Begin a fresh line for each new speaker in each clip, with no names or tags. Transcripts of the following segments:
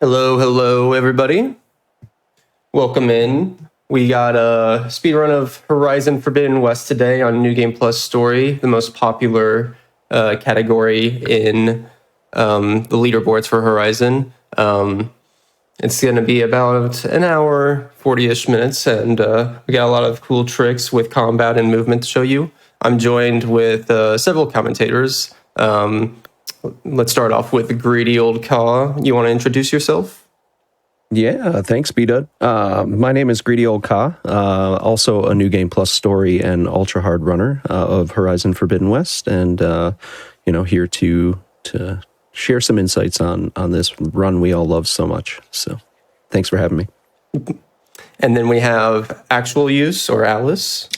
Hello, hello, everybody. Welcome in. We got a speedrun of Horizon Forbidden West today on New Game Plus Story, the most popular category in the leaderboards for Horizon. It's going to be about an hour, 40-ish minutes, and we got a lot of cool tricks with combat and movement to show you. I'm joined with several commentators. Let's start off with GreedyOldKa. You want to introduce yourself?
Yeah, thanks, Bdud. My name is GreedyOldKa, also a New Game Plus Story and ultra hard runner of Horizon Forbidden West, and here to share some insights on this run we all love so much. So, thanks for having me.
And then we have actualuse or Alice.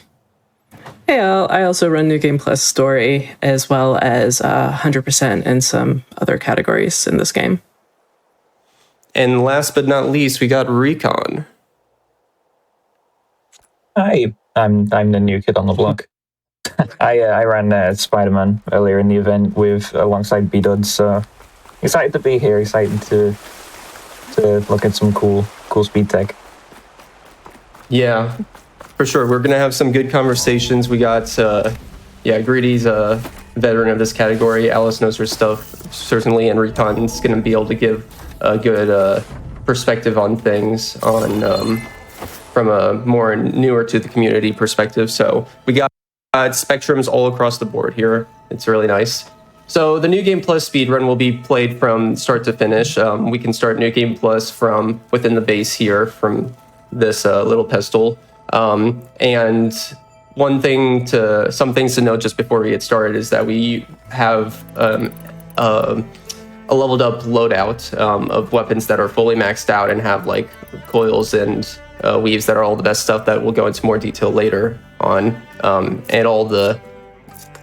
Hey, I also run New Game Plus Story as well as 100% and some other categories in this game.
And last but not least, we got Recon.
Hi, I'm the new kid on the block. I ran Spider-Man earlier in the event alongside Bdud, so excited to be here. Excited to look at some cool speed tech.
Yeah, for sure. We're gonna have some good conversations. We got Greedy's a veteran of this category. Alice knows her stuff certainly, and Recon's gonna be able to give a good perspective on things from a more newer to the community perspective. So we got spectrums all across the board here. It's really nice. So the New Game Plus speedrun will be played from start to finish. We can start New Game Plus from within the base here from this little pedestal. And some things to note just before we get started is that we have a leveled up loadout of weapons that are fully maxed out and have like coils and weaves that are all the best stuff that we'll go into more detail later on, and all the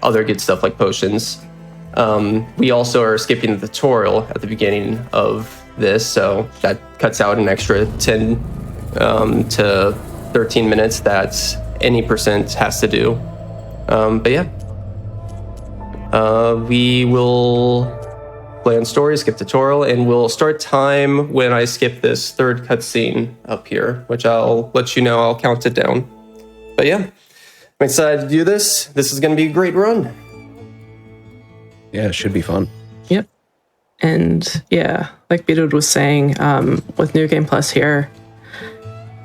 other good stuff like potions. We also are skipping the tutorial at the beginning of this, so that cuts out an extra 10 to 13 minutes that any percent has to do. We will play on story, skip tutorial, and we'll start time when I skip this third cutscene up here, which I'll let you know. I'll count it down. But yeah, I'm excited to do this. This is going to be a great run.
Yeah, it should be fun.
Yep. And yeah, like Bdud was saying, with New Game Plus here,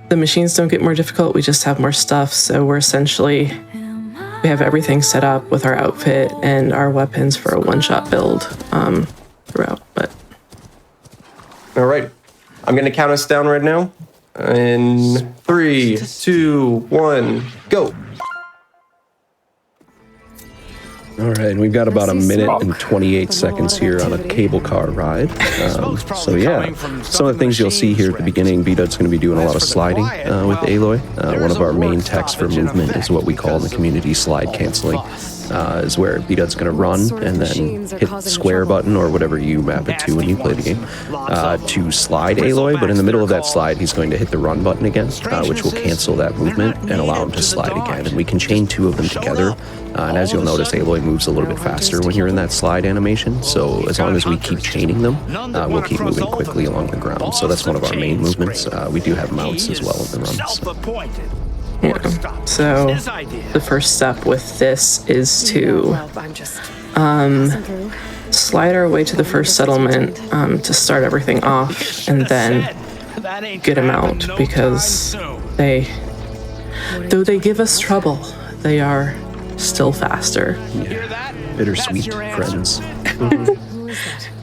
the machines don't get more difficult. We just have more stuff. So we have everything set up with our outfit and our weapons for a one-shot build throughout. But
all right, I'm going to count us down right now. In 3, 2, 1, go.
All right, and we've got about a minute and 28 seconds here on a cable car ride. So yeah, some of the things you'll see here at the beginning, Bdud's going to be doing a lot of sliding with Aloy. One of our main techs for movement is what we call in the community slide canceling, is where Bdud's going to run and then hit the square button or whatever you map it to when you play the game to slide Aloy. But in the middle of that slide, he's going to hit the run button again, which will cancel that movement and allow him to slide again. And we can chain two of them together. And as you'll notice, Aloy moves a little bit faster when you're in that slide animation. So as long as we keep chaining them, we'll keep moving quickly along the ground. So that's one of our main movements. We do have mounts as well in the runs.
yeah. So the first step with this is to slide our way to the first settlement to start everything off, and then get them out, because though they give us trouble, they are still faster.
Yeah. Bittersweet friends.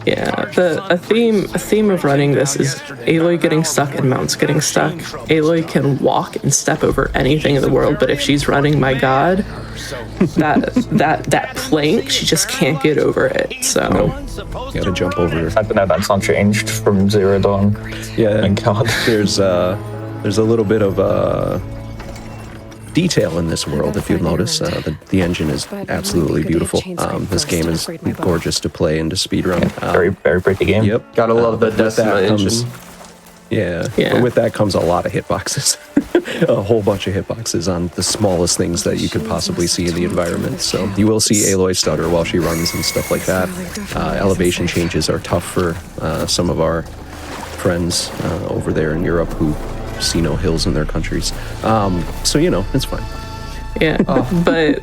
Yeah, a theme of running this is Aloy getting stuck and mounts getting stuck. Aloy can walk and step over anything in the world, but if she's running, my god, that plank, she just can't get over it. So
gotta jump over.
I don't know, that's not changed from Zero Dawn.
Yeah,
my god.
There's a little bit of detail in this world, if you'll notice. The engine is absolutely beautiful. This game is gorgeous to play and to speedrun.
Very, very pretty game.
Yep.
Gotta love the Decima engine.
Yeah. But with that comes a lot of hitboxes. A whole bunch of hitboxes on the smallest things that you could possibly see in the environment. So you will see Aloy stutter while she runs and stuff like that. Elevation changes are tough for some of our friends over there in Europe who see no hills in their countries. So, it's fine.
Yeah, but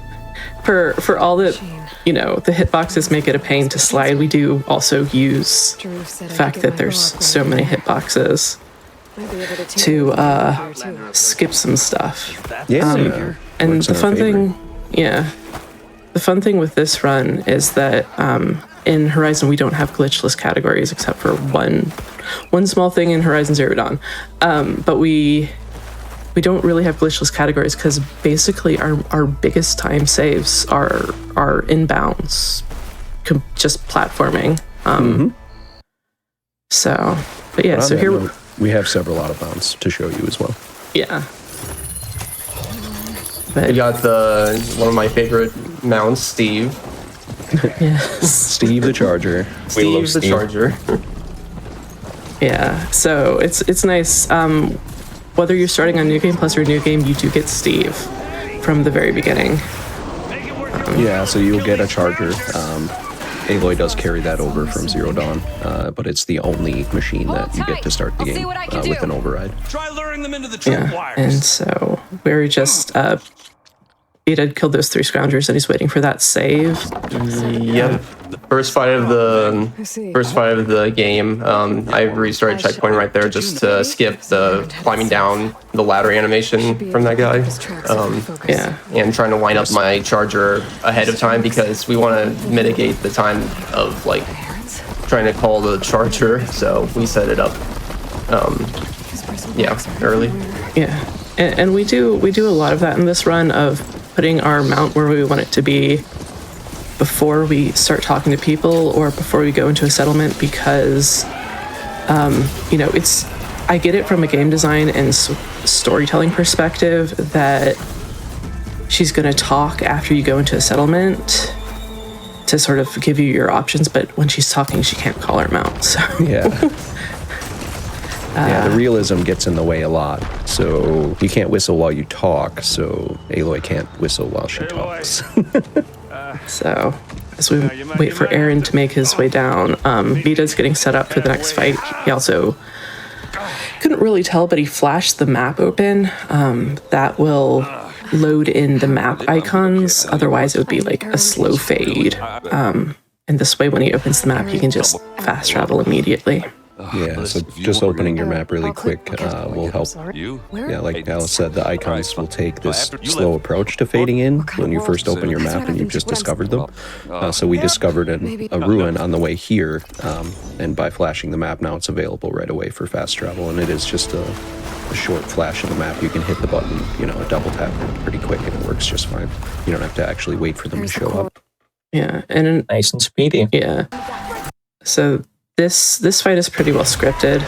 for all that, the hitboxes make it a pain to slide, we do also use the fact that there's so many hitboxes to skip some stuff.
Yeah.
And the fun thing with this run is that in Horizon we don't have glitchless categories except for one small thing in Horizon Zero Dawn. But we don't really have glitchless categories because basically our biggest time saves are inbounds, just platforming. So, but yeah, so here
we have several out of bounds to show you as well.
Yeah.
We got one of my favorite mounts, Steve.
Yes.
Steve the Charger.
Steve the Charger.
Yeah, so it's nice. Whether you're starting on New Game Plus or New Game, you do get Steve from the very beginning.
Yeah, so you'll get a Charger. Aloy does carry that over from Zero Dawn, but it's the only machine that you get to start the game with an override.
Try luring them into the trip wires.
And so we're just Bdud killed those 3 scroungers and he's waiting for that save.
Yep. First fight of the game. I restarted checkpoint right there just to skip the climbing down the ladder animation from that guy. And trying to line up my charger ahead of time because we want to mitigate the time of trying to call the charger. So we set it up. Early.
Yeah, and we do a lot of that in this run of putting our mount where we want it to be before we start talking to people or before we go into a settlement because, I get it from a game design and storytelling perspective that she's going to talk after you go into a settlement to sort of give you your options, but when she's talking, she can't call her mount. So.
Yeah. Yeah, the realism gets in the way a lot. So you can't whistle while you talk, so Aloy can't whistle while she talks.
So as we wait for Aaron to make his way down, Bdud's getting set up for the next fight. He also couldn't really tell, but he flashed the map open. That will load in the map icons. Otherwise, it would be like a slow fade. And this way, when he opens the map, he can just fast travel immediately.
Yeah, so just opening your map really quick will help. Yeah, like Alice said, the icons will take this slow approach to fading in when you first open your map and you've just discovered them. So we discovered a ruin on the way here, and by flashing the map now it's available right away for fast travel, and it is just a short flash of the map. You can hit the button, a double tap pretty quick and it works just fine. You don't have to actually wait for them to show up.
Yeah, and
nice and speedy.
Yeah. So This fight is pretty well scripted.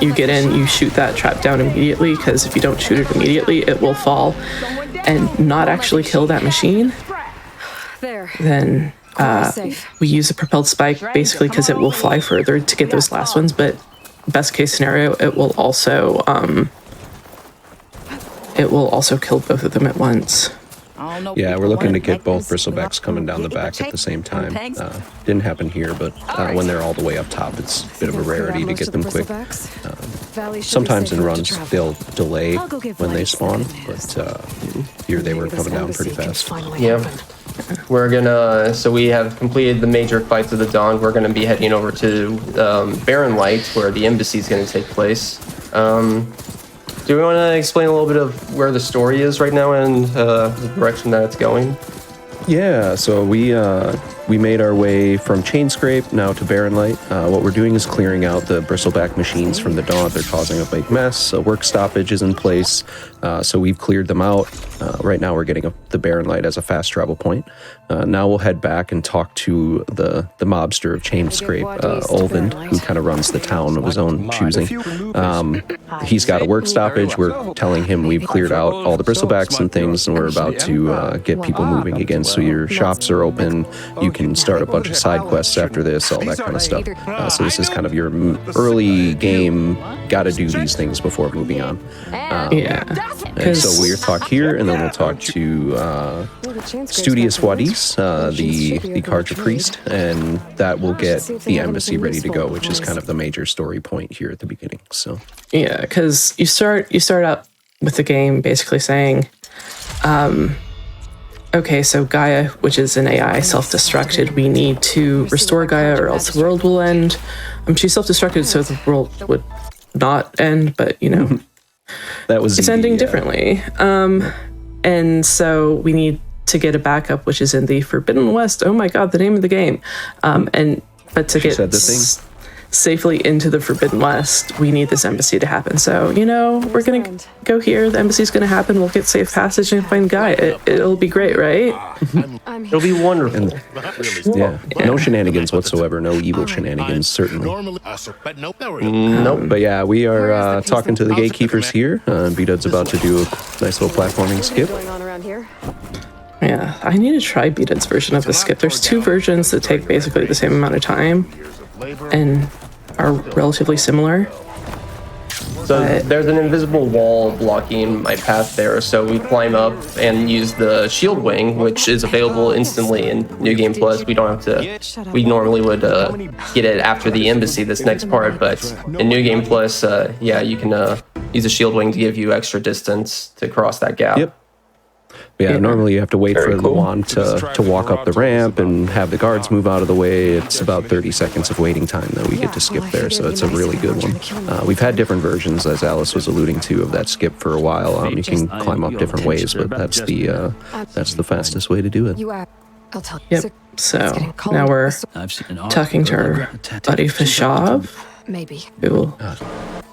You get in, you shoot that trap down immediately, because if you don't shoot it immediately, it will fall and not actually kill that machine. Then we use a propelled spike, basically because it will fly further to get those last ones, but best case scenario, it will also kill both of them at once.
Yeah, we're looking to get both bristlebacks coming down the back at the same time. Didn't happen here, but when they're all the way up top, it's a bit of a rarity to get them quick. Sometimes in runs, they'll delay when they spawn, but here they were coming down pretty fast.
Yeah. So we have completed the major fights of the dawn. We're gonna be heading over to Barren Light, where the embassy is gonna take place. Do we want to explain a little bit of where the story is right now and the direction that it's going?
Yeah, so we made our way from Chainscrape now to Barren Light. What we're doing is clearing out the bristleback machines from the dawn. They're causing a big mess. A work stoppage is in place, so we've cleared them out. Right now we're getting the Barren Light as a fast travel point. Now we'll head back and talk to the mobster of Chainscrape, Olvin, who kind of runs the town of his own choosing. He's got a work stoppage. We're telling him we've cleared out all the bristlebacks and things, and we're about to get people moving again. So your shops are open. You can start a bunch of side quests after this, all that kind of stuff. So this is kind of your early game, gotta do these things before moving on. And so we'll talk here, and then we'll talk to Studious Wadis, the Karja priest, and that will get the embassy ready to go, which is kind of the major story point here at the beginning. So
yeah, because you start out with the game basically saying, okay, so Gaia, which is an AI, self-destructed. We need to restore Gaia or else the world will end. She self-destructed so the world would not end, but, you know,
that was
it's ending differently. And so we need to get a backup, which is in the Forbidden West. Oh my God, the name of the game. But to get safely into the Forbidden West, we need this embassy to happen. So, you know, we're going to go here. The embassy's going to happen. We'll get safe passage and find Gaia. It'll be great, right?
It'll be wonderful.
Yeah, no shenanigans whatsoever. No evil shenanigans, certainly.
Nope.
But yeah, we are talking to the gatekeepers here. Bdud's about to do a nice little platforming skip.
Yeah, I need to try Bdud's version of the skip. There's 2 versions that take basically the same amount of time and are relatively similar.
So there's an invisible wall blocking my path there, so we climb up and use the shield wing, which is available instantly in New Game Plus. We don't have to, we normally would get it after the embassy, this next part, but in New Game Plus, yeah, you can use a shield wing to give you extra distance to cross that gap.
Yep. Yeah, normally you have to wait for Luan to walk up the ramp and have the guards move out of the way. It's about 30 seconds of waiting time that we get to skip there, so it's a really good one. We've had different versions, as Alice was alluding to, of that skip for a while. You can climb up different ways, but that's the fastest way to do it.
Yep. So now we're talking to our buddy Fashav, who will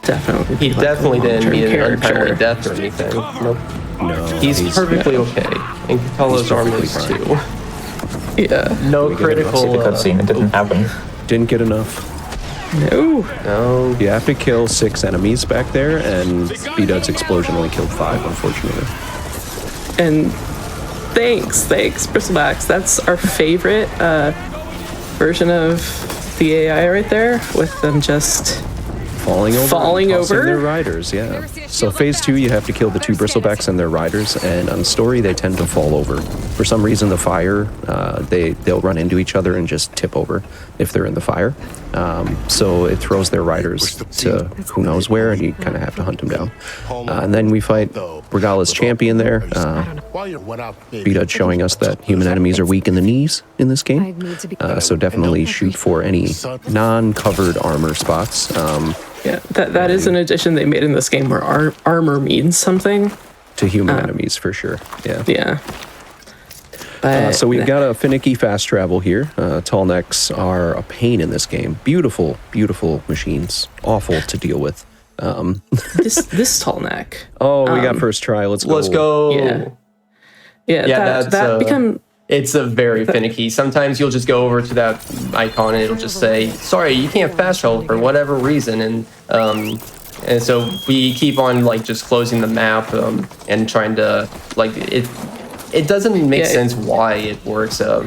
definitely
He definitely didn't meet an untimely death or anything. Nope.
No,
He's perfectly okay. And Catello's arm is too.
Yeah.
No critical.
See the cutscene, it didn't happen.
Didn't get enough.
No.
You have to kill 6 enemies back there, and Bdud's explosion only killed 5, unfortunately.
And thanks, Bristlebacks. That's our favorite version of the AI right there, with them just
falling over,
over
their riders. Yeah. So phase 2, you have to kill the 2 bristlebacks and their riders, and on story they tend to fall over. For some reason, the fire, they'll run into each other and just tip over if they're in the fire. So it throws their riders to who knows where, and you kind of have to hunt them down. And then we fight Regala's champion there. Bdud showing us that human enemies are weak in the knees in this game. So definitely shoot for any non-covered armor spots.
Yeah, that is an addition they made in this game where armor means something.
To human enemies, for sure. Yeah.
Yeah. But
so we've got a finicky fast travel here. Tall necks are a pain in this game. Beautiful, beautiful machines. Awful to deal with.
this tall neck.
Oh, we got first try. Let's go.
Let's go.
Yeah. That become.
It's a very finicky. Sometimes you'll just go over to that icon and it'll just say, "Sorry, you can't fast travel for whatever reason," and so we keep on like just closing the map and trying to like it. It doesn't make sense why it works.
So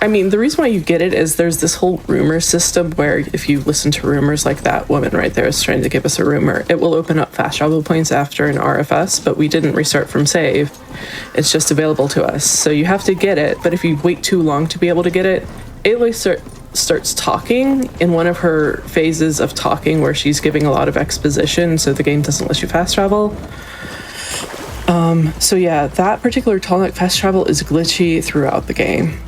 I mean, the reason why you get it is there's this whole rumor system where if you listen to rumors, like that woman right there is trying to give us a rumor, it will open up fast travel points after an RFS, but we didn't restart from save. It's just available to us. So you have to get it, but if you wait too long to be able to get it, Aloy starts talking in one of her phases of talking where she's giving a lot of exposition, so the game doesn't let you fast travel. So yeah, that particular tall neck fast travel is glitchy throughout the game.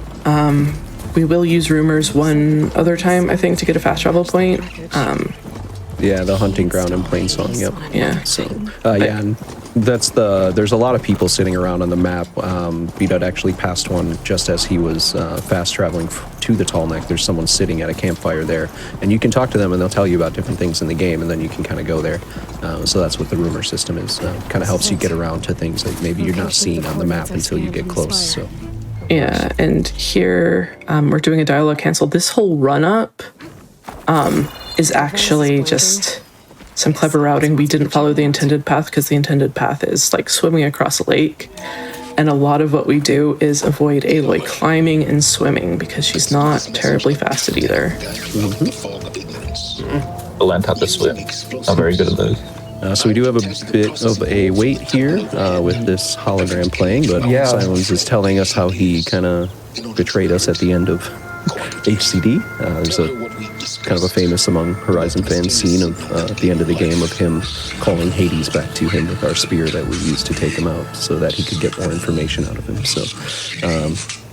We will use rumors one other time, I think, to get a fast travel point.
Yeah, the hunting ground in Plainsong. Yep.
Yeah.
So and there's a lot of people sitting around on the map. Bdud actually passed one just as he was fast traveling to the tall neck. There's someone sitting at a campfire there, and you can talk to them and they'll tell you about different things in the game, and then you can kind of go there. So that's what the rumor system is. Kind of helps you get around to things that maybe you're not seeing on the map until you get close. So.
Yeah, and here we're doing a dialogue cancel. This whole run up is actually just some clever routing. We didn't follow the intended path because the intended path is like swimming across a lake. And a lot of what we do is avoid Aloy climbing and swimming because she's not terribly fast at either.
I learned how to swim. I'm very good at those.
So we do have a bit of a wait here with this hologram playing, but Silence is telling us how he kind of betrayed us at the end of HCD. There's a kind of a famous among Horizon fans scene of at the end of the game of him calling Hades back to him with our spear that we used to take him out so that he could get more information out of him. So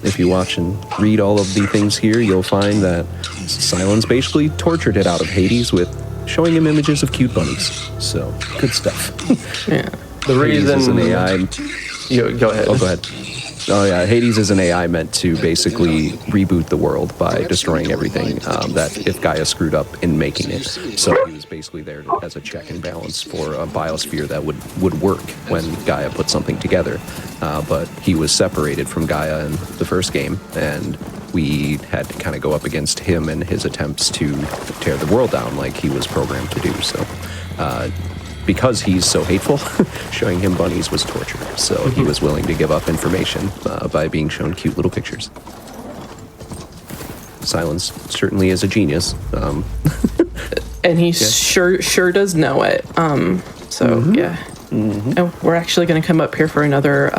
if you watch and read all of the things here, you'll find that Silence basically tortured it out of Hades with showing him images of cute bunnies. So good stuff.
Yeah.
The
Hades is
reason
an AI.
Go ahead.
Oh, go ahead. Oh yeah, Hades is an AI meant to basically reboot the world by destroying everything that if Gaia screwed up in making it. So he was basically there as a check and balance for a biosphere that would work when Gaia put something together. But he was separated from Gaia in the first game, and we had to kind of go up against him and his attempts to tear the world down like he was programmed to do. So because he's so hateful, showing him bunnies was torture. So he was willing to give up information by being shown cute little pictures. Silence certainly is a genius.
And he sure does know it. And we're actually going to come up here for another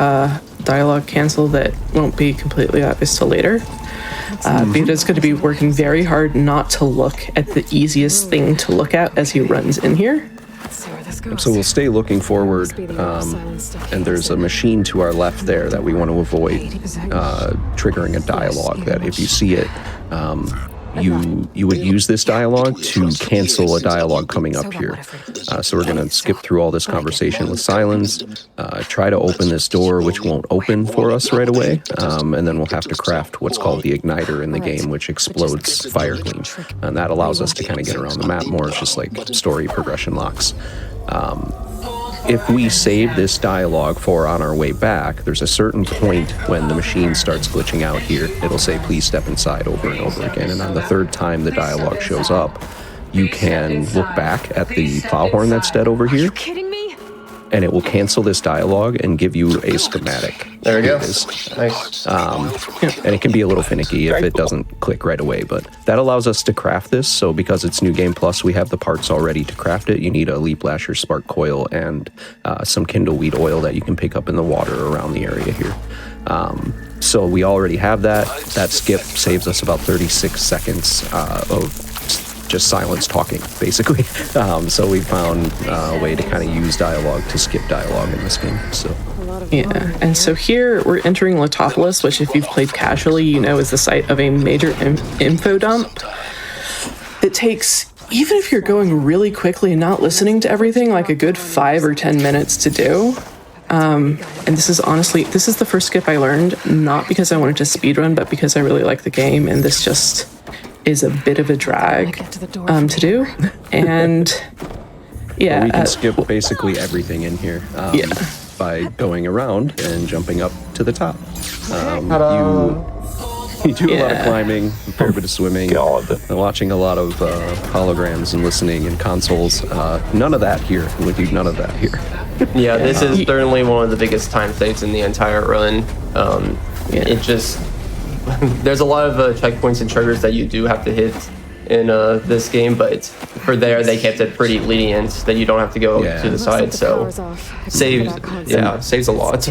dialogue cancel that won't be completely obvious till later. Bdud's going to be working very hard not to look at the easiest thing to look at as he runs in here.
So we'll stay looking forward, and there's a machine to our left there that we want to avoid triggering a dialogue that if you see it, you would use this dialogue to cancel a dialogue coming up here. So we're going to skip through all this conversation with Silence, try to open this door, which won't open for us right away, and then we'll have to craft what's called the igniter in the game, which explodes fire gleam, and that allows us to kind of get around the map more. It's just like story progression locks. If we save this dialogue for on our way back, there's a certain point when the machine starts glitching out here. It'll say, please step inside over and over again. And on the third time the dialogue shows up, you can look back at the plow horn that's dead over here. And it will cancel this dialogue and give you a schematic.
There we go.
It is.
Nice.
And it can be a little finicky if it doesn't click right away, but that allows us to craft this. So because it's New Game Plus, we have the parts already to craft it. You need a leaf lasher spark coil and some kindleweed oil that you can pick up in the water around the area here. So we already have that. That skip saves us about 36 seconds of just Silence talking, basically. So we found a way to kind of use dialogue to skip dialogue in this game. So
yeah, and so here we're entering Letopolis, which if you've played casually, you know is the site of a major info dump. It takes, even if you're going really quickly and not listening to everything, like a good 5 or 10 minutes to do. And this is the first skip I learned, not because I wanted to speedrun, but because I really like the game, and this just is a bit of a drag to do. And yeah,
we can skip basically everything in here by going around and jumping up to the top. You do a lot of climbing, a fair bit of swimming, watching a lot of holograms and listening and consoles. None of that here. We do none of that here.
Yeah, this is certainly one of the biggest time saves in the entire run. It just there's a lot of checkpoints and triggers that you do have to hit in this game, but for there they kept it pretty lenient that you don't have to go to the side, so saves a lot.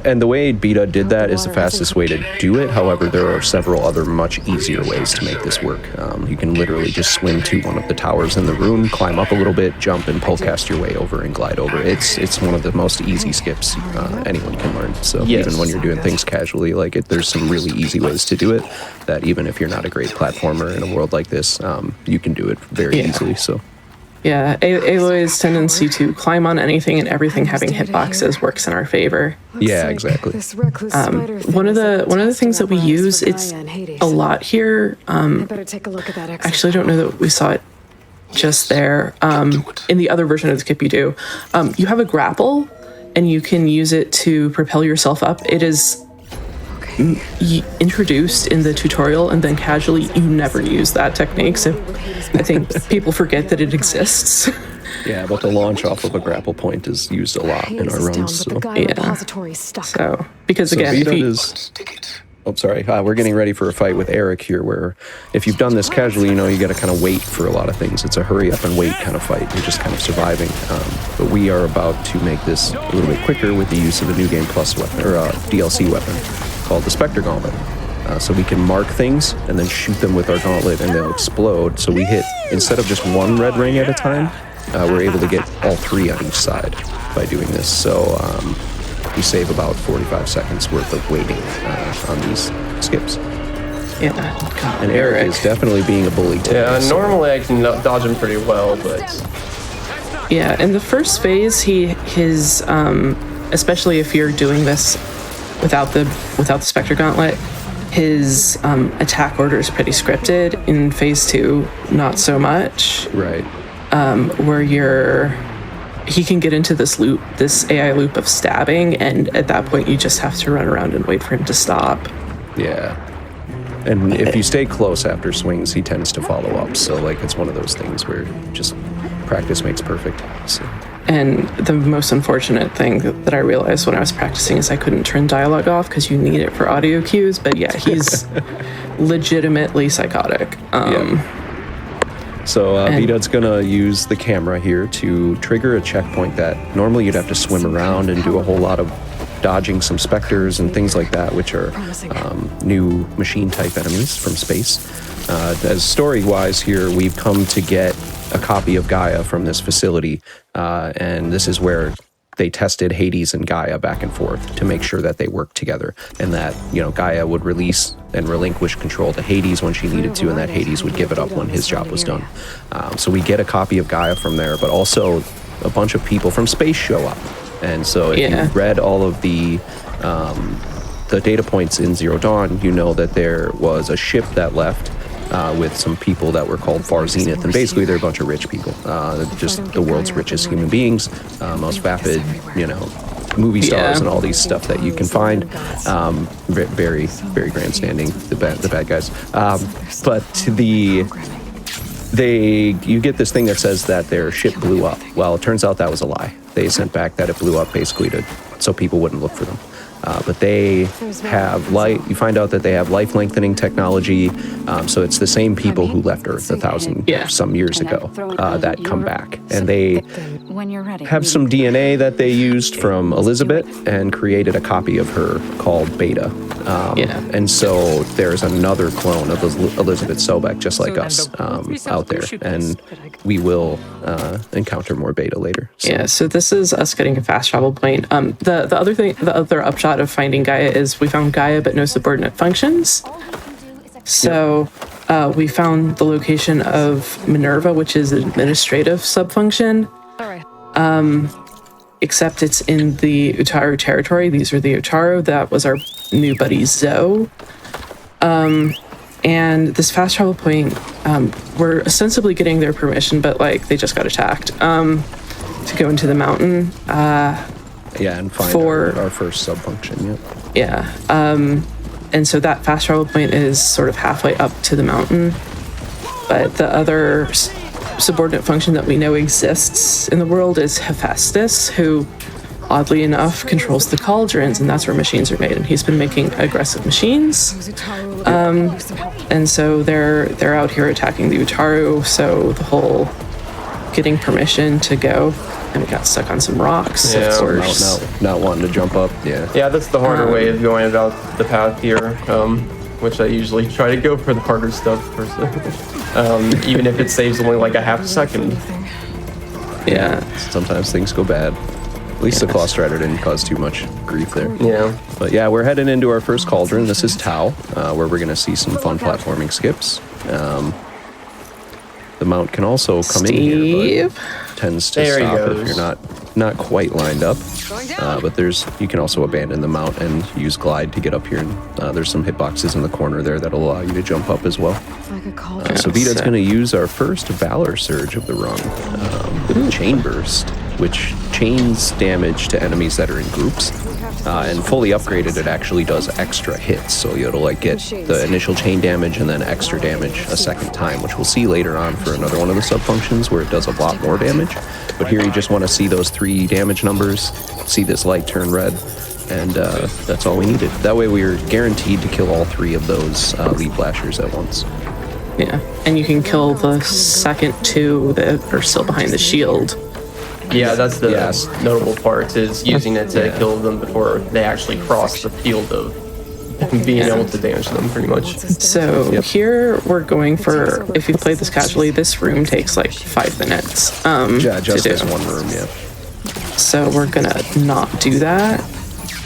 And the way Bdud did that is the fastest way to do it. However, there are several other much easier ways to make this work. You can literally just swim to one of the towers in the room, climb up a little bit, jump, and pullcast your way over and glide over. It's one of the most easy skips anyone can learn. So even when you're doing things casually, there's some really easy ways to do it that even if you're not a great platformer in a world like this, you can do it very easily. So
Aloy's tendency to climb on anything and everything having hitboxes works in our favor.
Yeah, exactly.
One of the things that we use, it's a lot here. Actually, I don't know that we saw it just there. In the other version of the skip you do. You have a grapple, and you can use it to propel yourself up. It is introduced in the tutorial, and then casually you never use that technique, so I think people forget that it exists.
Yeah, but the launch off of a grapple point is used a lot in our runs. So.
So, because again, if you...
Oh, sorry. We're getting ready for a fight with Eric here, where if you've done this casually, you know you got to kind of wait for a lot of things. It's a hurry up and wait kind of fight. You're just kind of surviving. But we are about to make this a little bit quicker with the use of a New Game Plus weapon, or DLC weapon, called the Spectre Gauntlet. So we can mark things and then shoot them with our gauntlet and they'll explode. So we hit, instead of just one red ring at a time, we're able to get all 3 on each side by doing this. So we save about 45 seconds worth of waiting on these skips.
Yeah. God,
and Eric is definitely being a bully today.
Yeah, normally I can dodge him pretty well, but...
Yeah, in the first phase, his especially if you're doing this without the Spectre Gauntlet, his attack order is pretty scripted. In phase 2, not so much.
Right.
Where he can get into this AI loop of stabbing, and at that point you just have to run around and wait for him to stop.
Yeah. And if you stay close after swings, he tends to follow up. So like it's one of those things where just practice makes perfect. So.
And the most unfortunate thing that I realized when I was practicing is I couldn't turn dialogue off because you need it for audio cues. But yeah, he's legitimately psychotic.
So Bdud's gonna use the camera here to trigger a checkpoint that normally you'd have to swim around and do a whole lot of dodging some specters and things like that, which are new machine type enemies from space. As story-wise here, we've come to get a copy of Gaia from this facility, and this is where they tested Hades and Gaia back and forth to make sure that they worked together, and that, you know, Gaia would release and relinquish control to Hades when she needed to, and that Hades would give it up when his job was done. So we get a copy of Gaia from there, but also a bunch of people from space show up. And so if you read all of the data points in Zero Dawn, you know that there was a ship that left with some people that were called Far Zenith, and basically they're a bunch of rich people, just the world's richest human beings, most vapid, you know, movie stars and all these stuff that you can find. Very, very grandstanding, the bad guys. But you get this thing that says that their ship blew up. Well, it turns out that was a lie. They sent back that it blew up basically so people wouldn't look for them. But they have you find out that they have life lengthening technology. So it's the same people who left Earth 1,000 some years ago that come back. And they have some DNA that they used from Elizabeth and created a copy of her called Beta. And so there's another clone of Elizabeth Sobek, just like us, out there. And we will encounter more Beta later. So.
Yeah, so this is us getting a fast travel point. The other upshot of finding Gaia is we found Gaia but no subordinate functions. So we found the location of Minerva, which is an administrative subfunction. Except it's in the Utaru territory. These are the Utaru. That was our new buddy Zoe. And this fast travel point, we're ostensibly getting their permission, but like they just got attacked to go into the mountain.
And find our first subfunction.
And so that fast travel point is sort of halfway up to the mountain. But the other subordinate function that we know exists in the world is Hephaestus, who, oddly enough, controls the cauldrons, and that's where machines are made. And he's been making aggressive machines. And so they're out here attacking the Utaru. So the whole getting permission to go, and we got stuck on some rocks, of course.
Not wanting to jump up,
Yeah, that's the harder way of going about the path here, which I usually try to go for the harder stuff first, even if it saves only like a half a second.
Yeah.
Sometimes things go bad. At least the Claw Strider didn't cause too much grief there.
Yeah.
But yeah, we're heading into our first cauldron. This is Tau, where we're going to see some fun platforming skips. The mount can also come in here, but tends to stop if you're not quite lined up. But you can also abandon the mount and use glide to get up here. And there's some hitboxes in the corner there that'll allow you to jump up as well. So Bdud's going to use our first Valor Surge of the run, Chain Burst, which chains damage to enemies that are in groups. And fully upgraded, it actually does extra hits. So it'll like get the initial chain damage and then extra damage a second time, which we'll see later on for another one of the sub-functions where it does a lot more damage. But here you just want to see those 3 damage numbers, see this light turn red, and that's all we needed. That way we were guaranteed to kill all 3 of those lead flashers at once.
Yeah, and you can kill the second 2 that are still behind the shield.
Yeah, that's the notable part, is using it to kill them before they actually cross the field of being able to damage them, pretty much.
So here we're going for, if you play this casually, this room takes like 5 minutes
Just
to
this
do.
one room, yeah.
So we're gonna not do that.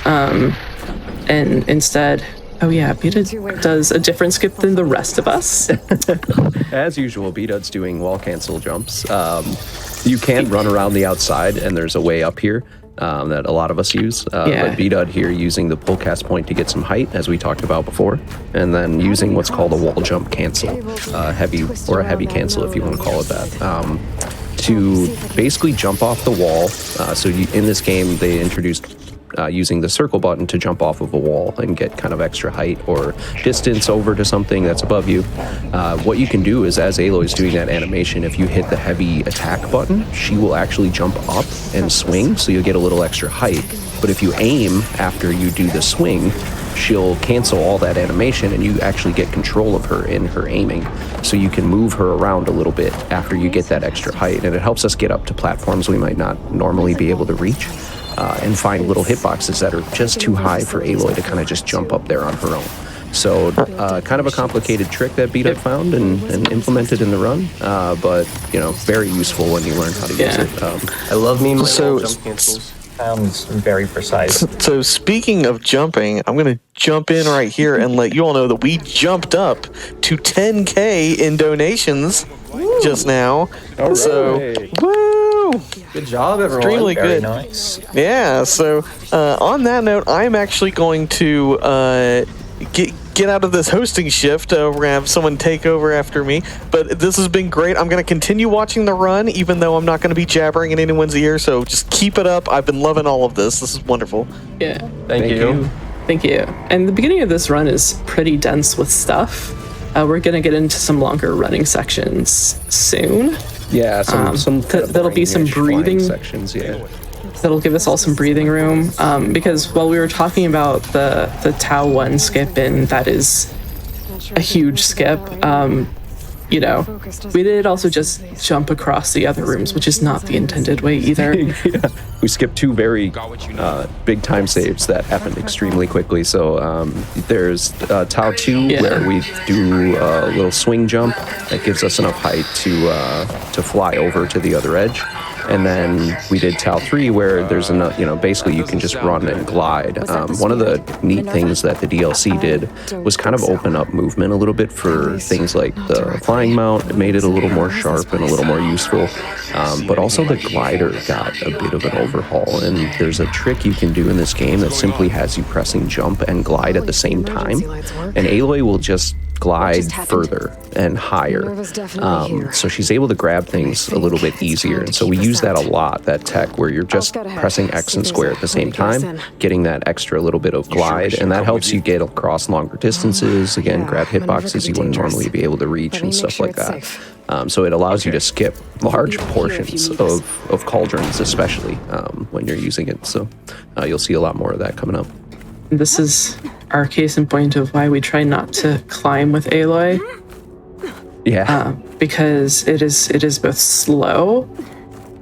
And instead, oh yeah, Bdud does a different skip than the rest of us.
As usual, Bdud's doing wall cancel jumps. You can run around the outside, and there's a way up here that a lot of us use. But Bdud here using the pull cast point to get some height, as we talked about before, and then using what's called a wall jump cancel, a heavy cancel if you want to call it that, to basically jump off the wall. In this game, they introduced using the circle button to jump off of a wall and get kind of extra height or distance over to something that's above you. What you can do is, as Aloy's doing that animation, if you hit the heavy attack button, she will actually jump up and swing, so you'll get a little extra height. But if you aim after you do the swing, she'll cancel all that animation and you actually get control of her in her aiming. So you can move her around a little bit after you get that extra height, and it helps us get up to platforms we might not normally be able to reach. And find little hitboxes that are just too high for Aloy to kind of just jump up there on her own. So kind of a complicated trick that Bdud found and implemented in the run, but very useful when you learn how to use it.
I love me my little jump cancels.
Sounds very precise.
So speaking of jumping, I'm going to jump in right here and let you all know that we jumped up to 10K in donations just now.
All right.
So, woo!
Good job, everyone.
Extremely
Very
good.
nice.
Yeah, so on that note, I'm actually going to get out of this hosting shift. We're going to have someone take over after me. But this has been great. I'm going to continue watching the run, even though I'm not going to be jabbering in anyone's ear. So just keep it up. I've been loving all of this. This is wonderful.
Yeah.
Thank you.
Thank you. And the beginning of this run is pretty dense with stuff. We're going to get into some longer running sections soon.
Yeah, some
that'll be some breathing
sections, yeah.
That'll give us all some breathing room, because while we were talking about the Tau 1 skip, and that is a huge skip, we did also just jump across the other rooms, which is not the intended way either.
Yeah. We skipped 2 very big time saves that happened extremely quickly. So there's Tau 2, where we do a little swing jump that gives us enough height to fly over to the other edge. And then we did Tau 3, where there's enough, basically you can just run and glide. One of the neat things that the DLC did was kind of open up movement a little bit for things like the flying mount. It made it a little more sharp and a little more useful. But also the glider got a bit of an overhaul. And there's a trick you can do in this game that simply has you pressing jump and glide at the same time. And Aloy will just glide further and higher. So she's able to grab things a little bit easier. And so we use that a lot, that tech where you're just pressing X and square at the same time, getting that extra little bit of glide, and that helps you get across longer distances, again, grab hitboxes you wouldn't normally be able to reach and stuff like that. So it allows you to skip large portions of cauldrons, especially when you're using it. So you'll see a lot more of that coming up.
This is our case in point of why we try not to climb with Aloy.
Yeah.
Because it is both slow,